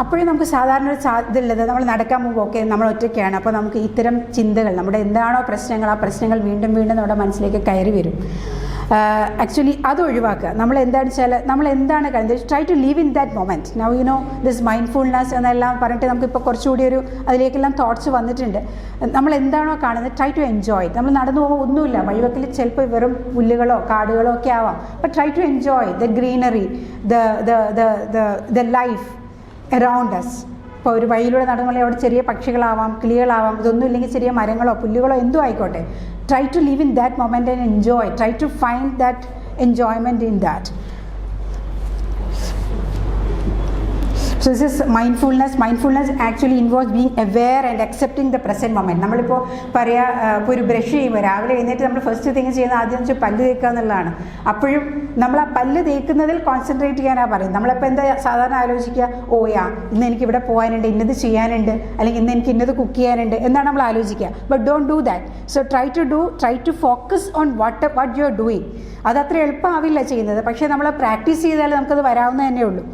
അപ്പോഴും നമുക്ക് സാധാരണ ഒരു ഇതുള്ളത്, നമ്മൾ നടക്കാൻ പോകുമ്പോൾ okay നമ്മൾ ഒറ്റയ്ക്കാണ്, അപ്പോൾ നമുക്ക് ഇത്തരം ചിന്തകൾ, നമ്മുടെ എന്താണോ പ്രശ്നങ്ങൾ, ആ പ്രശ്നങ്ങൾ വീണ്ടും വീണ്ടും നമ്മുടെ മനസ്സിലേക്ക് കയറി വരും. ആക്ച്വലി അത് ഒഴിവാക്കുക. നമ്മൾ എന്താണെന്ന് വെച്ചാൽ നമ്മൾ എന്താണ് കാണുന്നത്, try to live in that moment. Now you know this mindfulness എന്നെല്ലാം പറഞ്ഞിട്ട് നമുക്കിപ്പോൾ കുറച്ചുകൂടി ഒരു അതിലേക്കെല്ലാം തോട്ട്സ് വന്നിട്ടുണ്ട്. നമ്മൾ എന്താണോ കാണുന്നത്, ട്രൈ ടു എൻജോയ്. നമ്മൾ നടന്നു പോകുമ്പോൾ ഒന്നുമില്ല, വഴിവെക്കിൽ ചിലപ്പോൾ വെറും പുല്ലുകളോ കാടുകളോ ഒക്കെ ആവാം, but try to enjoy the greenery, the life around us. ഇപ്പോൾ ഒരു വഴിയിലൂടെ നടന്നുള്ള അവിടെ ചെറിയ പക്ഷികളാവാം, കിളികളാവാം, ഇതൊന്നും ഇല്ലെങ്കിൽ ചെറിയ മരങ്ങളോ പുല്ലുകളോ എന്തോ ആയിക്കോട്ടെ. Try to live in that moment and enjoy. Try to find that enjoyment in that. So this is mindfulness. Mindfulness actually involves being aware and accepting the present moment. നമ്മളിപ്പോൾ ഇപ്പോൾ ഒരു ബ്രഷ് ചെയ്യുമ്പോൾ രാവിലെ എഴുന്നേറ്റ് നമ്മൾ ഫസ്റ്റ് തിങ് ചെയ്യുന്നത് ആദ്യം വെച്ചാൽ പല്ല് തേക്കുക എന്നുള്ളതാണ്. അപ്പോഴും നമ്മൾ ആ പല്ല് തേക്കുന്നതിൽ കോൺസെൻട്രേറ്റ് ചെയ്യാനാണ് പറയുന്നത്. നമ്മളിപ്പോൾ എന്താ സാധാരണ ആലോചിക്കുക, ഇന്ന് എനിക്ക് ഇവിടെ പോകാനുണ്ട്, ഇന്നത് ചെയ്യാനുണ്ട്, അല്ലെങ്കിൽ ഇന്ന് എനിക്ക് ഇന്നത് കുക്ക് ചെയ്യാനുണ്ട് എന്നാണ് നമ്മൾ ആലോചിക്കുക. But don't do that. So try to focus on what you are doing. അതത്ര എളുപ്പമാവില്ല ചെയ്യുന്നത്, പക്ഷേ നമ്മൾ പ്രാക്ടീസ് ചെയ്താൽ നമുക്കത് വരാവുന്ന തന്നെ ഉള്ളൂ.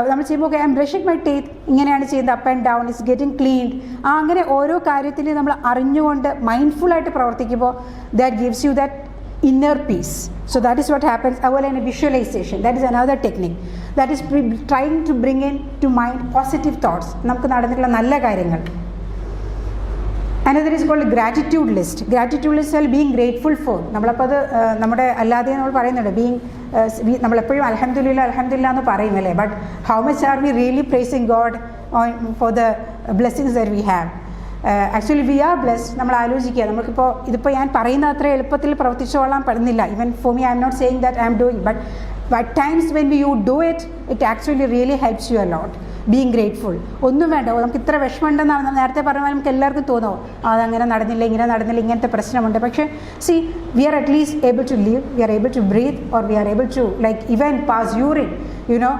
നമ്മൾ ചെയ്യുമ്പോൾ okay I'm brushing my teeth, ഇങ്ങനെയാണ് ചെയ്യുന്നത്, up and down, it's getting cleaned. അങ്ങനെ ഓരോ കാര്യത്തിലും നമ്മൾ അറിഞ്ഞുകൊണ്ട് മൈൻഡ്ഫുള്ളായിട്ട് പ്രവർത്തിക്കുമ്പോൾ that gives you that inner peace. So that is what happens. അതുപോലെ തന്നെ visualisation, that is another technique. That is trying to bring in to mind positive thoughts, നമുക്ക് നടന്നിട്ടുള്ള നല്ല കാര്യങ്ങൾ. Another is called gratitude list. Gratitude list is being grateful for. നമ്മളപ്പോൾ അത് നമ്മുടെ അല്ലാതെ നമ്മൾ പറയുന്നുണ്ട്, നമ്മളെപ്പോഴും അൽഹംദുലില്ലാ അൽഹംദുലില്ലാ എന്ന് പറയും അല്ലേ, but how much are we really praising God for the blessings that we have. Actually we are blessed. നമ്മൾ ആലോചിക്കുക, നമുക്കിപ്പോൾ ഇതിപ്പോൾ ഞാൻ പറയുന്ന അത്ര എളുപ്പത്തിൽ പ്രവർത്തിച്ചോളാൻ പറ്റുന്നില്ല. Even for me I'm not saying that I'm doing, but at times when you do it, it actually really helps you a lot. Being grateful. ഒന്നും വേണ്ട, നമുക്ക് ഇത്ര വിഷമമുണ്ടെന്നാണ് നേരത്തെ പറഞ്ഞാൽ നമുക്ക് എല്ലാവർക്കും തോന്നുമോ അതങ്ങനെ നടന്നില്ല, ഇങ്ങനെ നടന്നില്ല, ഇങ്ങനത്തെ പ്രശ്നമുണ്ട്. പക്ഷേ see we are at least able to live, we are able to breathe, or we are able to like even pass urine. You know,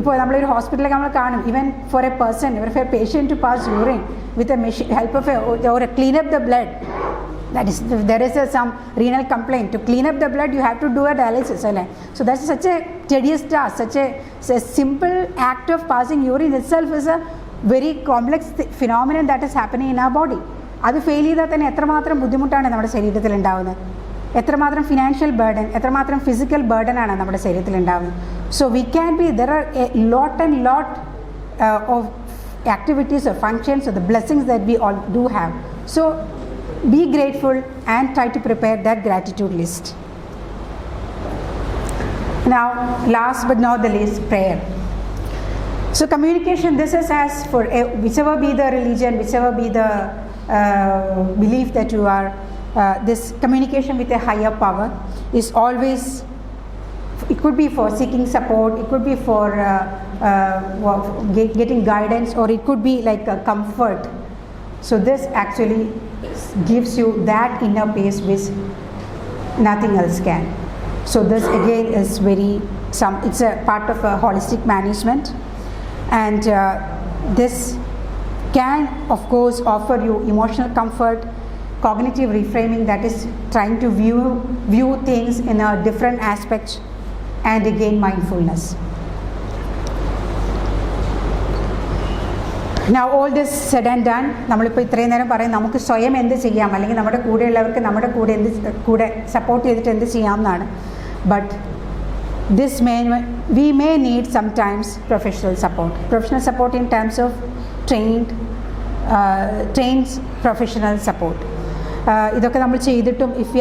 ഇപ്പോൾ നമ്മളൊരു ഹോസ്പിറ്റലിലൊക്കെ നമ്മൾ കാണും, even for a person, for a patient to pass urine with a machine help of or clean up the blood. That is, if there is some renal complaint, to clean up the blood you have to do a dialysis. So that's such a tedious task, such a simple act of passing urine itself is a very complex phenomenon that is happening in our body. അത് fail ചെയ്താൽ തന്നെ എത്രമാത്രം ബുദ്ധിമുട്ടാണ് നമ്മുടെ ശരീരത്തിൽ ഉണ്ടാകുന്നത്, എത്രമാത്രം financial burden, എത്രമാത്രം ഫിസിക്കൽ ബേർഡനാണ് നമ്മുടെ ശരീരത്തിൽ ഉണ്ടാകുന്നത്. So we can be, there are a lot and lot of activities or functions or the blessings that we all do have. So be grateful and try to prepare that gratitude list. Now, last but not the least, prayer. So communication, this is as for whichever be the religion, whichever be the belief that you are, this communication with a higher power is always, it could be for seeking support, it could be for getting guidance, or it could be like a comfort. So this actually gives you that inner peace which nothing else can. So this again is it's a part of a holistic management, and this can of course offer you emotional comfort, cognitive reframing, that is trying to view things in a different aspect, and again mindfulness. Now all this said and done, നമ്മളിപ്പോൾ ഇത്രയും നേരം പറയും നമുക്ക് സ്വയം എന്ത് ചെയ്യാം അല്ലെങ്കിൽ നമ്മുടെ കൂടെയുള്ളവർക്ക് നമ്മുടെ കൂടെ സപ്പോർട്ട് ചെയ്തിട്ട് എന്ത് ചെയ്യാം എന്നാണ്. But we may need sometimes professional support in terms of trained professional support. ഇതൊക്കെ നമ്മൾ ചെയ്തിട്ടും if we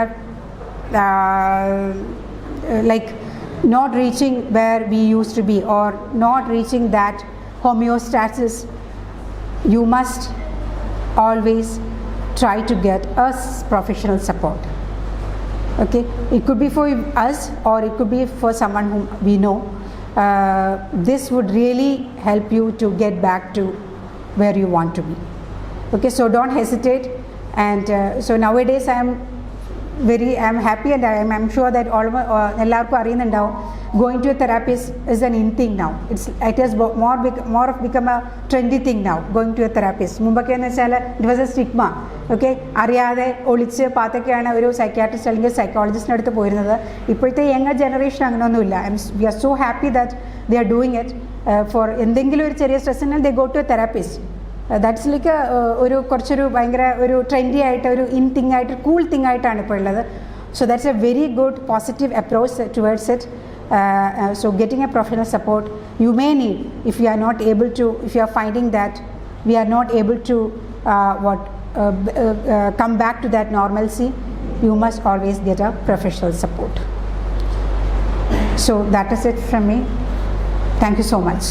are like not reaching where we used to be or not reaching that homeostasis, you must always try to get us professional support. Okay, it could be for us or it could be for someone whom we know. This would really help you to get back to where you want to be. Okay, so don't hesitate. And so nowadays I am happy and I'm sure that എല്ലാവർക്കും അറിയുന്നുണ്ടാവും going to a therapist is an in thing now. It has more of become a trendy thing now, going to a therapist. മുമ്പൊക്കെ എന്ന് വെച്ചാൽ it was a stigma. Okay, അറിയാതെ ഒളിച്ച് പാത്തൊക്കെയാണ് ഒരു psychiatrist അല്ലെങ്കിൽ സൈക്കോളജിസ്റ്റിൻ്റെ അടുത്ത് പോയിരുന്നത്. ഇപ്പോഴത്തെ യങ്ങർ ജനറേഷൻ അങ്ങനെയൊന്നുമില്ല. We are so happy that they are doing it for എന്തെങ്കിലും ഒരു ചെറിയ സ്ട്രെസ് ഉണ്ടെങ്കിൽ they go to a therapist. That's like ഒരു കുറച്ചൊരു ഭയങ്കര ഒരു ട്രെൻഡി ആയിട്ട് ഒരു ഇൻ തിങ് ആയിട്ട് കൂൾ തിങ് ആയിട്ടാണ് ഇപ്പോൾ ഉള്ളത്. So that's a very good positive approach towards it. So getting a professional support you may need if you are not able to, if you are finding that we are not able to come back to that normalcy, you must always get a professional support. So that is it from me. Thank you so much.